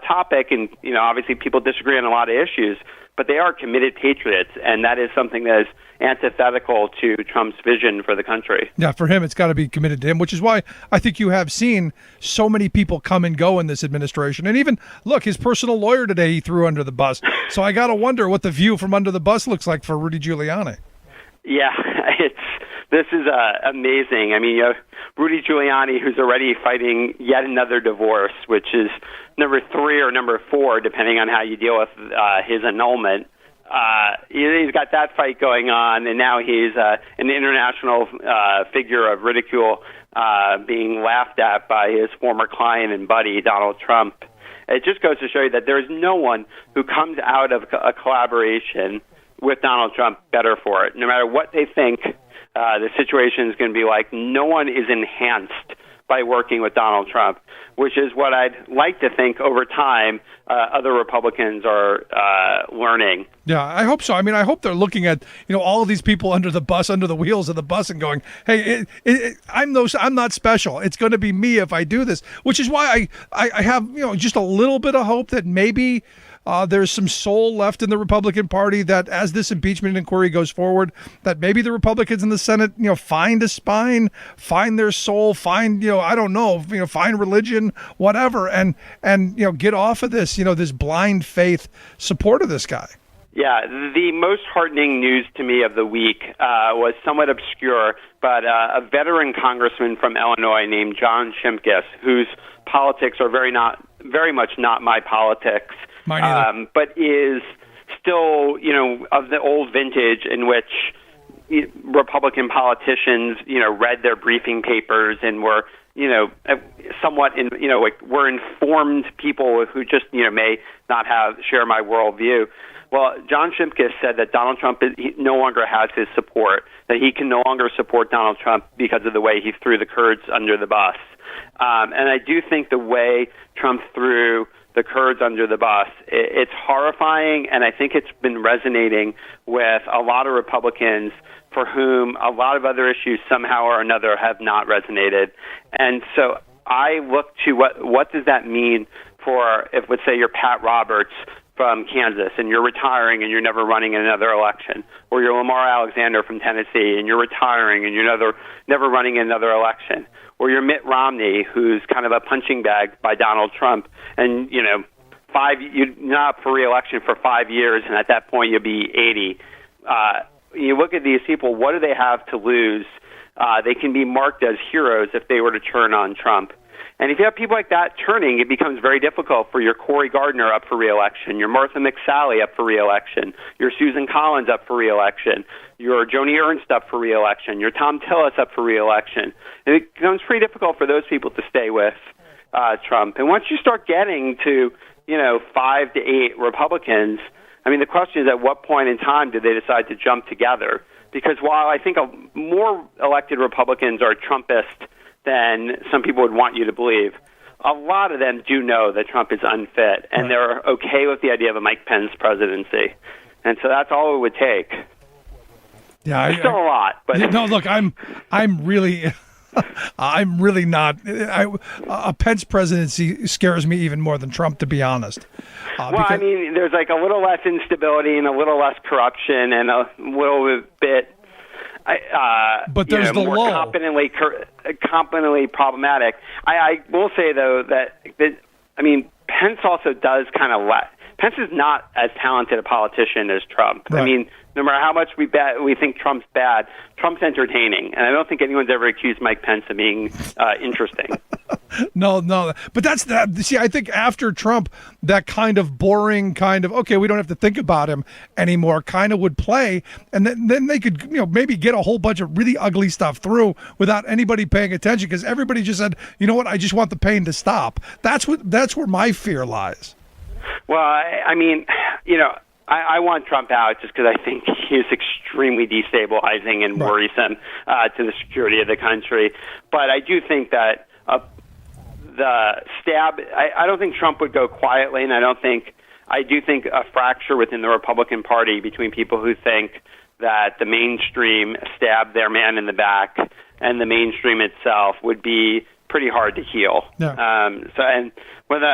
topic, and obviously people disagree on a lot of issues, but they are committed patriots, and that is something that is antithetical to Trump's vision for the country. Yeah, for him, it's got to be committed to him, which is why I think you have seen so many people come and go in this administration. And even, look, his personal lawyer today he threw under the bus. So I got to wonder what the view from under the bus looks like for Rudy Giuliani. Yeah, this is amazing. I mean, Rudy Giuliani, who's already fighting yet another divorce, which is number 3 or number 4, depending on how you deal with his annulment. He's got that fight going on, and now he's an international figure of ridicule, being laughed at by his former client and buddy, Donald Trump. It just goes to show you that there's no one who comes out of a collaboration with Donald Trump better for it. No matter what they think the situation is going to be like, no one is enhanced by working with Donald Trump, which is what I'd like to think over time other Republicans are learning. Yeah, I hope so. I mean, I hope they're looking at all of these people under the bus, under the wheels of the bus, and going, "Hey, I'm not special. It's going to be me if I do this." Which is why I have just a little bit of hope that maybe there's some soul left in the Republican Party, that as this impeachment inquiry goes forward, that maybe the Republicans in the Senate, find a spine, find their soul, find, I don't know, find religion, whatever, and get off of this, this blind faith support of this guy. Yeah, the most heartening news to me of the week was somewhat obscure, but a veteran congressman from Illinois named John Shimkus, whose politics are very much not my politics, but is still, of the old vintage in which Republican politicians, read their briefing papers and were, somewhat were informed people who just, may not share my worldview. Well, John Shimkus said that Donald Trump no longer has his support, that he can no longer support Donald Trump because of the way he threw the Kurds under the bus. And I do think the way Trump threw the Kurds under the bus, it's horrifying, and I think it's been resonating with a lot of Republicans for whom a lot of other issues somehow or another have not resonated. And so I look to what does that mean for, if let's say you're Pat Roberts from Kansas and you're retiring and you're never running in another election, or you're Lamar Alexander from Tennessee and you're retiring and you're never running in another election, or you're Mitt Romney, who's kind of a punching bag by Donald Trump, and you're not up for re-election for 5 years, and at that point you'll be 80. You look at these people, what do they have to lose? They can be marked as heroes if they were to turn on Trump. And if you have people like that turning, it becomes very difficult for your Cory Gardner up for re-election, your Martha McSally up for re-election, your Susan Collins up for re-election, your Joni Ernst up for re-election, your Tom Tillis up for re-election. And it becomes pretty difficult for those people to stay with Trump. And once you start getting to 5 to 8 Republicans. I mean, the question is, at what point in time did they decide to jump together? Because while I think more elected Republicans are Trumpist than some people would want you to believe, a lot of them do know that Trump is unfit, and they're okay with the idea of a Mike Pence presidency. And so that's all it would take. Yeah, still a lot, but no. Look, I'm really, I'm really not. A Pence presidency scares me even more than Trump, to be honest. I mean, there's like a little less instability and a little less corruption and a little bit. But there's the more lull. competently problematic. I will say though that I mean, Pence also does kind of Pence is not as talented a politician as Trump. Right. I mean, no matter how much we think Trump's bad, Trump's entertaining, and I don't think anyone's ever accused Mike Pence of being interesting. No, but that's that. See, I think after Trump, that kind of boring, okay, we don't have to think about him anymore, kind of would play, and then they could, maybe get a whole bunch of really ugly stuff through without anybody paying attention, because everybody just said, you know what, I just want the pain to stop. That's where my fear lies. Well, I mean, I want Trump out just because I think he is extremely destabilizing and worrisome to the security of the country. But I do think that the stab, I don't think Trump would go quietly, and I do think a fracture within the Republican Party between people who think that the mainstream stabbed their man in the back and the mainstream itself would be pretty hard to heal. Yeah. And whether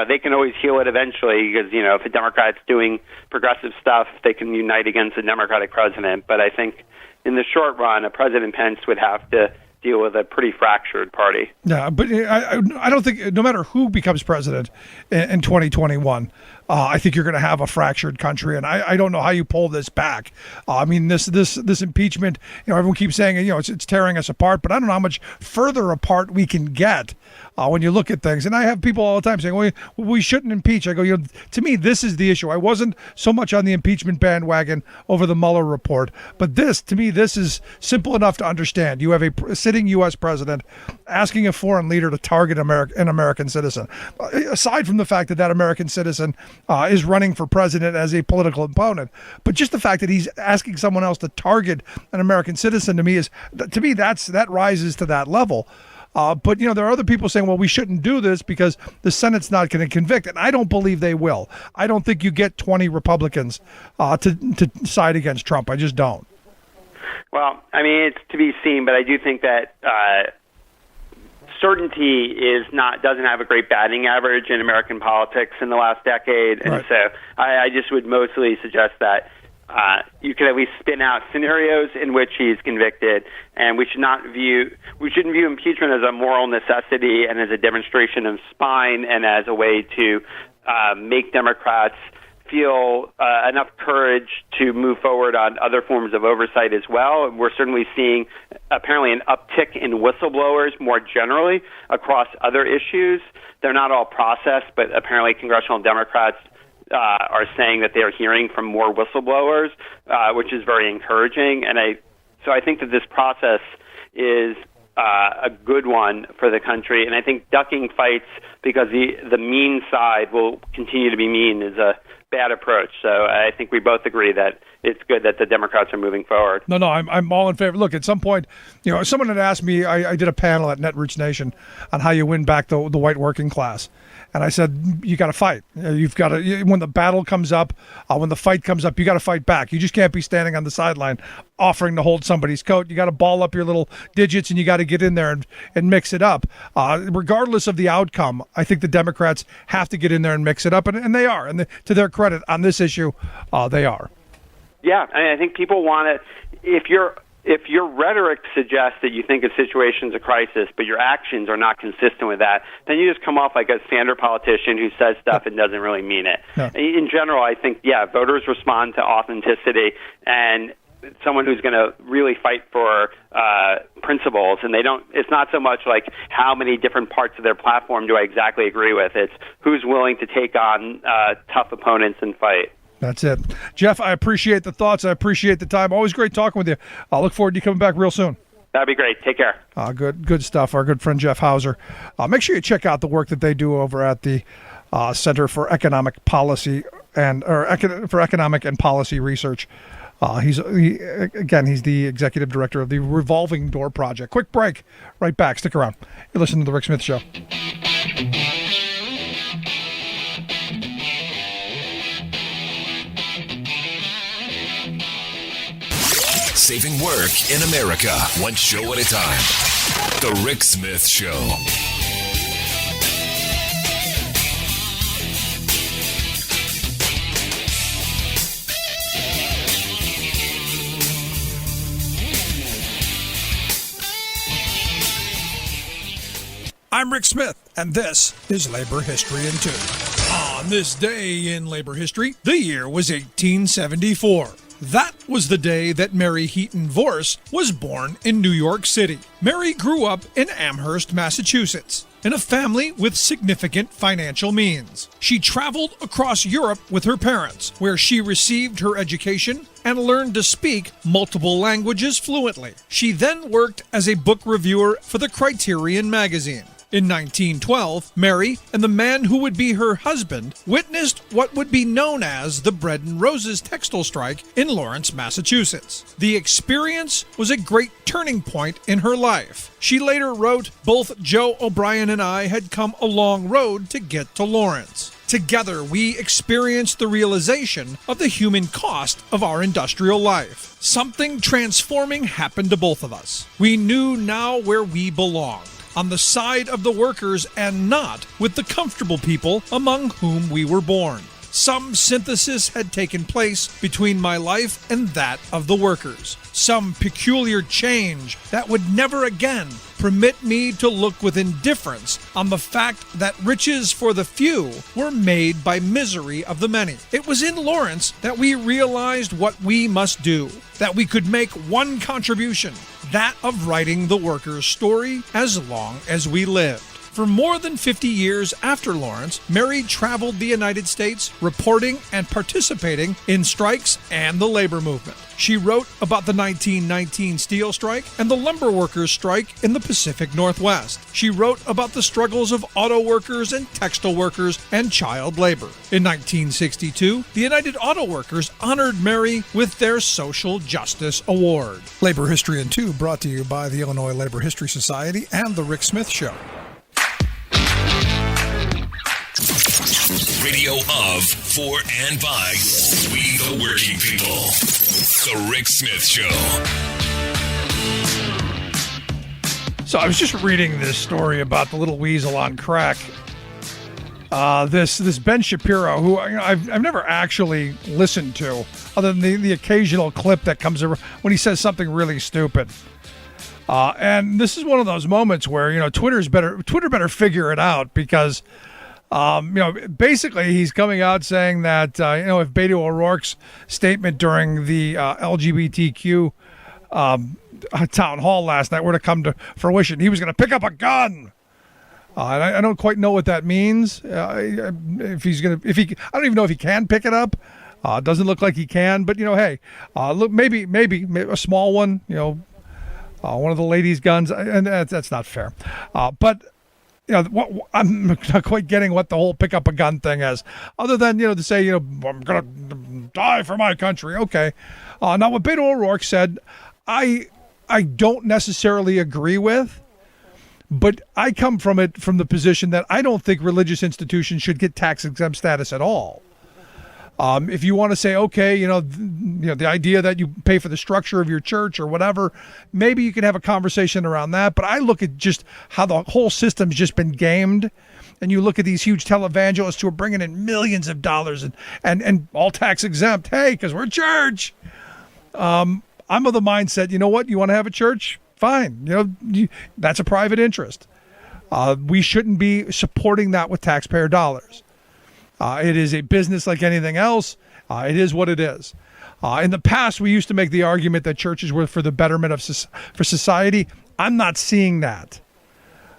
they can always heal it eventually, because if a Democrat's doing progressive stuff, they can unite against a Democratic president. But I think in the short run, a President Pence would have to deal with a pretty fractured party. Yeah, but I don't think, no matter who becomes president in 2021, I think you're going to have a fractured country, and I don't know how you pull this back. I mean, this impeachment, everyone keeps saying, it's tearing us apart, but I don't know how much further apart we can get when you look at things. And I have people all the time saying, well, we shouldn't impeach. I go, to me, this is the issue. I wasn't so much on the impeachment bandwagon over the Mueller report, but to me, this is simple enough to understand. You have a sitting U.S. president asking a foreign leader to target an American citizen. Aside from the fact that American citizen is running for president as a political opponent, but just the fact that he's asking someone else to target an American citizen, to me that rises to that level. But there are other people saying, well, we shouldn't do this because the Senate's not going to convict, and I don't believe they will. I don't think you get 20 Republicans to side against Trump. I just don't. Well, I mean, it's to be seen, but I do think that certainty doesn't have a great batting average in American politics in the last decade, and so I just would mostly suggest that you could at least spin out scenarios in which he's convicted, and we shouldn't view impeachment as a moral necessity and as a demonstration of spine and as a way to make Democrats feel enough courage to move forward on other forms of oversight as well. We're certainly seeing apparently an uptick in whistleblowers more generally across other issues. They're not all processed, but apparently congressional Democrats are saying that they are hearing from more whistleblowers, which is very encouraging. And so I think that this process is a good one for the country. And I think ducking fights because the mean side will continue to be mean is a bad approach. So I think we both agree that it's good that the Democrats are moving forward. No, I'm all in favor. Look, at some point, someone had asked me, I did a panel at Netroots Nation on how you win back the white working class. And I said, you got to fight. You've got to, when the battle comes up, when the fight comes up, you got to fight back. You just can't be standing on the sideline offering to hold somebody's coat. You got to ball up your little digits and you got to get in there and mix it up. Regardless of the outcome, I think the Democrats have to get in there and mix it up. And they are. And to their credit on this issue, they are. Yeah, I think people want to, if your rhetoric suggests that you think a situation's a crisis, but your actions are not consistent with that, then you just come off like a standard politician who says stuff and doesn't really mean it. Yeah. In general, I think, voters respond to authenticity and someone who's going to really fight for principles, and it's not so much like how many different parts of their platform do I exactly agree with. It's who's willing to take on tough opponents and fight. That's it. Jeff, I appreciate the thoughts. I appreciate the time. Always great talking with you. I'll look forward to you coming back real soon. That'd be great. Take care. Good stuff. Our good friend Jeff Hauser. Make sure you check out the work that they do over at the Center for Economic Policy for Economic and Policy Research. He's the executive director of the Revolving Door Project. Quick break. Right back. Stick around. You're listening to The Rick Smith Show. Saving work in America, one show at a time. The Rick Smith Show. I'm Rick Smith, and this is Labor History in 2. On this day in labor history, the year was 1874. That was the day that Mary Heaton Vorse was born in New York City. Mary grew up in Amherst, Massachusetts, in a family with significant financial means. She traveled across Europe with her parents, where she received her education and learned to speak multiple languages fluently. She then worked as a book reviewer for the Criterion magazine. In 1912, Mary and the man who would be her husband witnessed what would be known as the Bread and Roses textile strike in Lawrence, Massachusetts. The experience was a great turning point in her life. She later wrote, "Both Joe O'Brien and I had come a long road to get to Lawrence. Together, we experienced the realization of the human cost of our industrial life. Something transforming happened to both of us. We knew now where we belonged, on the side of the workers and not with the comfortable people among whom we were born. Some synthesis had taken place between my life and that of the workers. Some peculiar change that would never again permit me to look with indifference on the fact that riches for the few were made by misery of the many. It was in Lawrence that we realized what we must do, that we could make one contribution, that of writing the workers' story as long as we lived." For more than 50 years after Lawrence, Mary traveled the United States, reporting and participating in strikes and the labor movement. She wrote about the 1919 steel strike and the lumber workers' strike in the Pacific Northwest. She wrote about the struggles of auto workers and textile workers and child labor. In 1962, the United Auto Workers honored Mary with their Social Justice Award. Labor History in 2 brought to you by the Illinois Labor History Society and The Rick Smith Show. Radio of, for, and by we the working people. The Rick Smith Show. So I was just reading this story about the little weasel on crack. This Ben Shapiro, who I've never actually listened to, other than the occasional clip that comes around when he says something really stupid. And this is one of those moments where Twitter better figure it out, because basically he's coming out saying that if Beto O'Rourke's statement during the LGBTQ town hall last night were to come to fruition, he was going to pick up a gun. And I don't quite know what that means. I don't even know if he can pick it up. Doesn't look like he can. But hey, look, maybe a small one. One of the ladies' guns, and that's not fair. But I'm not quite getting what the whole pick up a gun thing is, other than to say I'm gonna die for my country. Okay. Now what Beto O'Rourke said, I don't necessarily agree with, but I come from the position that I don't think religious institutions should get tax exempt status at all. If you want to say, okay, the idea that you pay for the structure of your church or whatever, maybe you can have a conversation around that. But I look at just how the whole system's just been gamed, and you look at these huge televangelists who are bringing in millions of dollars and all tax exempt. Hey, because we're a church. I'm of the mindset, you know what? You want to have a church? Fine. That's a private interest. We shouldn't be supporting that with taxpayer dollars. It is a business like anything else. It is what it is. In the past, we used to make the argument that churches were for the betterment of for society. I'm not seeing that.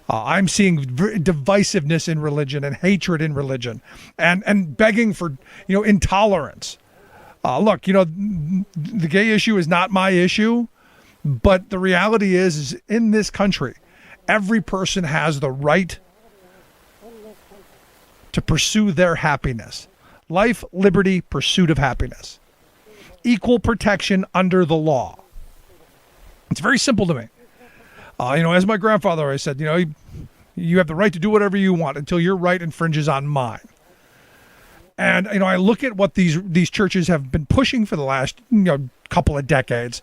I'm seeing divisiveness in religion and hatred in religion, and begging for intolerance. Look, the gay issue is not my issue, but the reality is in this country, every person has the right to pursue their happiness. Life, liberty, pursuit of happiness. Equal protection under the law. It's very simple to me. As my grandfather always said, you have the right to do whatever you want until your right infringes on mine. And, I look at what these churches have been pushing for the last, couple of decades,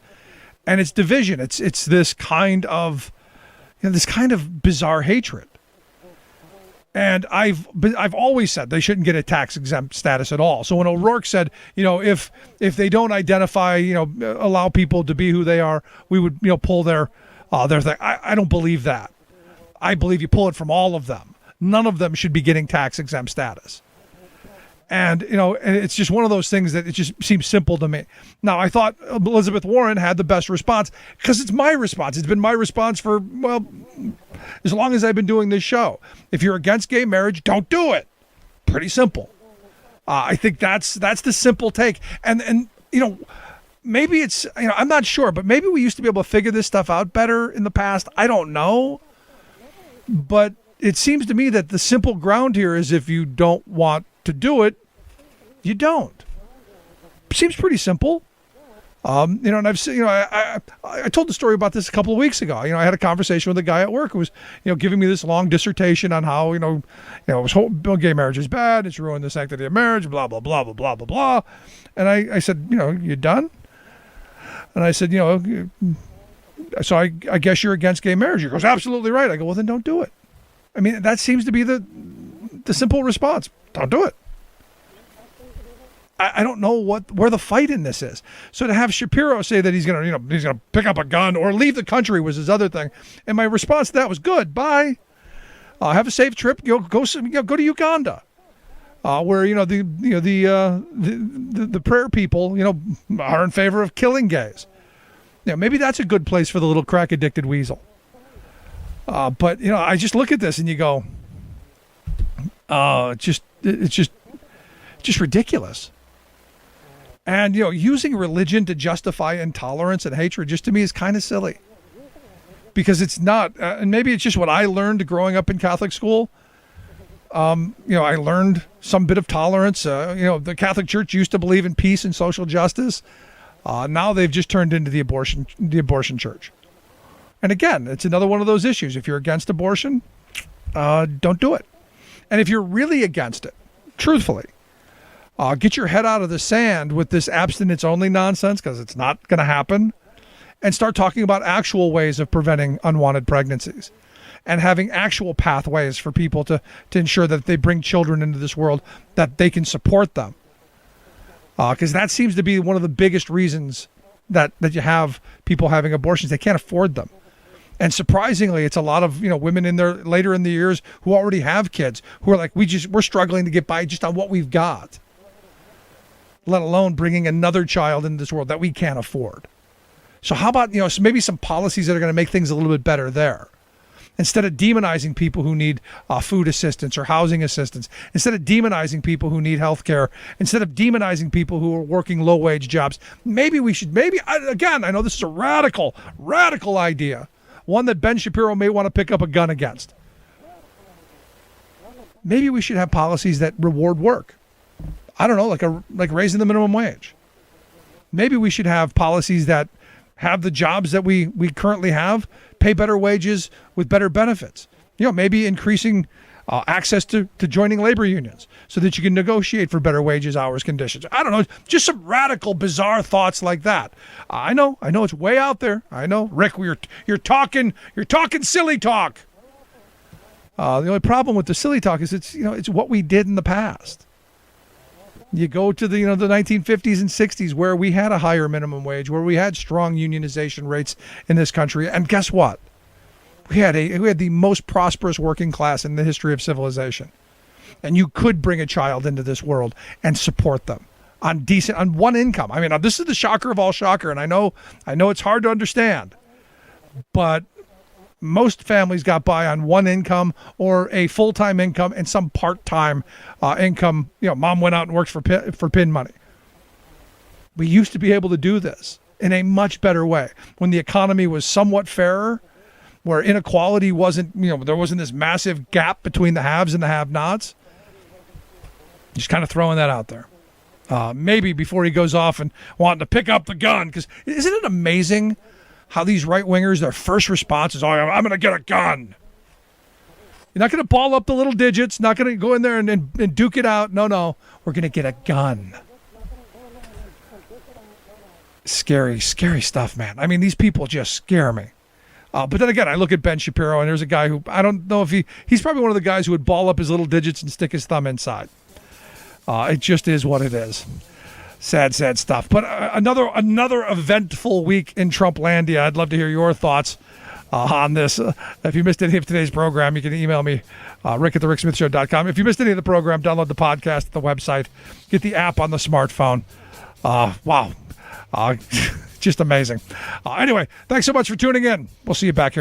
and it's division. It's this kind of, bizarre hatred. And I've always said they shouldn't get a tax exempt status at all. So when O'Rourke said, if they don't identify, allow people to be who they are, we would, pull their thing. I don't believe that. I believe you pull it from all of them. None of them should be getting tax exempt status. And, and it's just one of those things that it just seems simple to me. Now, I thought Elizabeth Warren had the best response because it's my response. It's been my response for, as long as I've been doing this show. If you're against gay marriage, don't do it. Pretty simple. I think that's the simple take. And maybe it's, I'm not sure, but maybe we used to be able to figure this stuff out better in the past. I don't know. But it seems to me that the simple ground here is if you don't want to do it, you don't. Seems pretty simple. And I've seen, I told the story about this a couple of weeks ago. I had a conversation with a guy at work who was, giving me this long dissertation on how, gay marriage is bad. It's ruined the sanctity of marriage, blah, blah, blah, blah, blah, blah, blah. And I said, you done? And I said, so I guess you're against gay marriage. He goes, absolutely right. I go, well, then don't do it. I mean, that seems to be the simple response. Don't do it. I don't know where the fight in this is. So to have Shapiro say that he's gonna pick up a gun or leave the country was his other thing, and my response to that was good. Bye. Have a safe trip. Go to Uganda, where the prayer people are in favor of killing gays. Maybe that's a good place for the little crack addicted weasel. But I just look at this and you go, it's just ridiculous. And, using religion to justify intolerance and hatred just to me is kind of silly. Because it's not, and maybe it's just what I learned growing up in Catholic school. I learned some bit of tolerance. The Catholic Church used to believe in peace and social justice. Now they've just turned into the abortion church. And again, it's another one of those issues. If you're against abortion, don't do it. And if you're really against it, truthfully, get your head out of the sand with this abstinence-only nonsense, because it's not going to happen, and start talking about actual ways of preventing unwanted pregnancies and having actual pathways for people to ensure that if they bring children into this world, that they can support them. Because that seems to be one of the biggest reasons that you have people having abortions. They can't afford them. And surprisingly, it's a lot of women in their later in the years who already have kids who are like, we're struggling to get by just on what we've got, let alone bringing another child into this world that we can't afford. So how about maybe some policies that are going to make things a little bit better there? Instead of demonizing people who need food assistance or housing assistance, instead of demonizing people who need health care, instead of demonizing people who are working low-wage jobs, maybe we should, again, I know this is a radical idea, one that Ben Shapiro may want to pick up a gun against. Maybe we should have policies that reward work. I don't know, like raising the minimum wage. Maybe we should have policies that have the jobs that we currently have pay better wages with better benefits. Maybe increasing access to joining labor unions so that you can negotiate for better wages, hours, conditions. I don't know, just some radical, bizarre thoughts like that. I know it's way out there. I know, Rick, you're talking silly talk. The only problem with the silly talk is it's what we did in the past. You go to the 1950s and 60s where we had a higher minimum wage, where we had strong unionization rates in this country, and guess what? We had the most prosperous working class in the history of civilization. And you could bring a child into this world and support them on one income. I mean, now this is the shocker of all shocker, and I know it's hard to understand, but most families got by on one income or a full-time income and some part-time income. Mom went out and worked for pin money. We used to be able to do this in a much better way when the economy was somewhat fairer, where inequality wasn't, there wasn't this massive gap between the haves and the have-nots. Just kind of throwing that out there. Maybe before he goes off and wanting to pick up the gun. Because isn't it amazing how these right-wingers, their first response is, I'm going to get a gun. You're not going to ball up the little digits, not going to go in there and duke it out. No, we're going to get a gun. Scary, scary stuff, man. I mean, these people just scare me. But then again, I look at Ben Shapiro, and there's a guy who, I don't know if he's probably one of the guys who would ball up his little digits and stick his thumb inside. It just is what it is. Sad, sad stuff. But another eventful week in Trumplandia. I'd love to hear your thoughts on this. If you missed any of today's program, you can email me, rick@thericksmithshow.com. If you missed any of the program, download the podcast at the website. Get the app on the smartphone. Wow. Just amazing. Anyway, thanks so much for tuning in. We'll see you back here.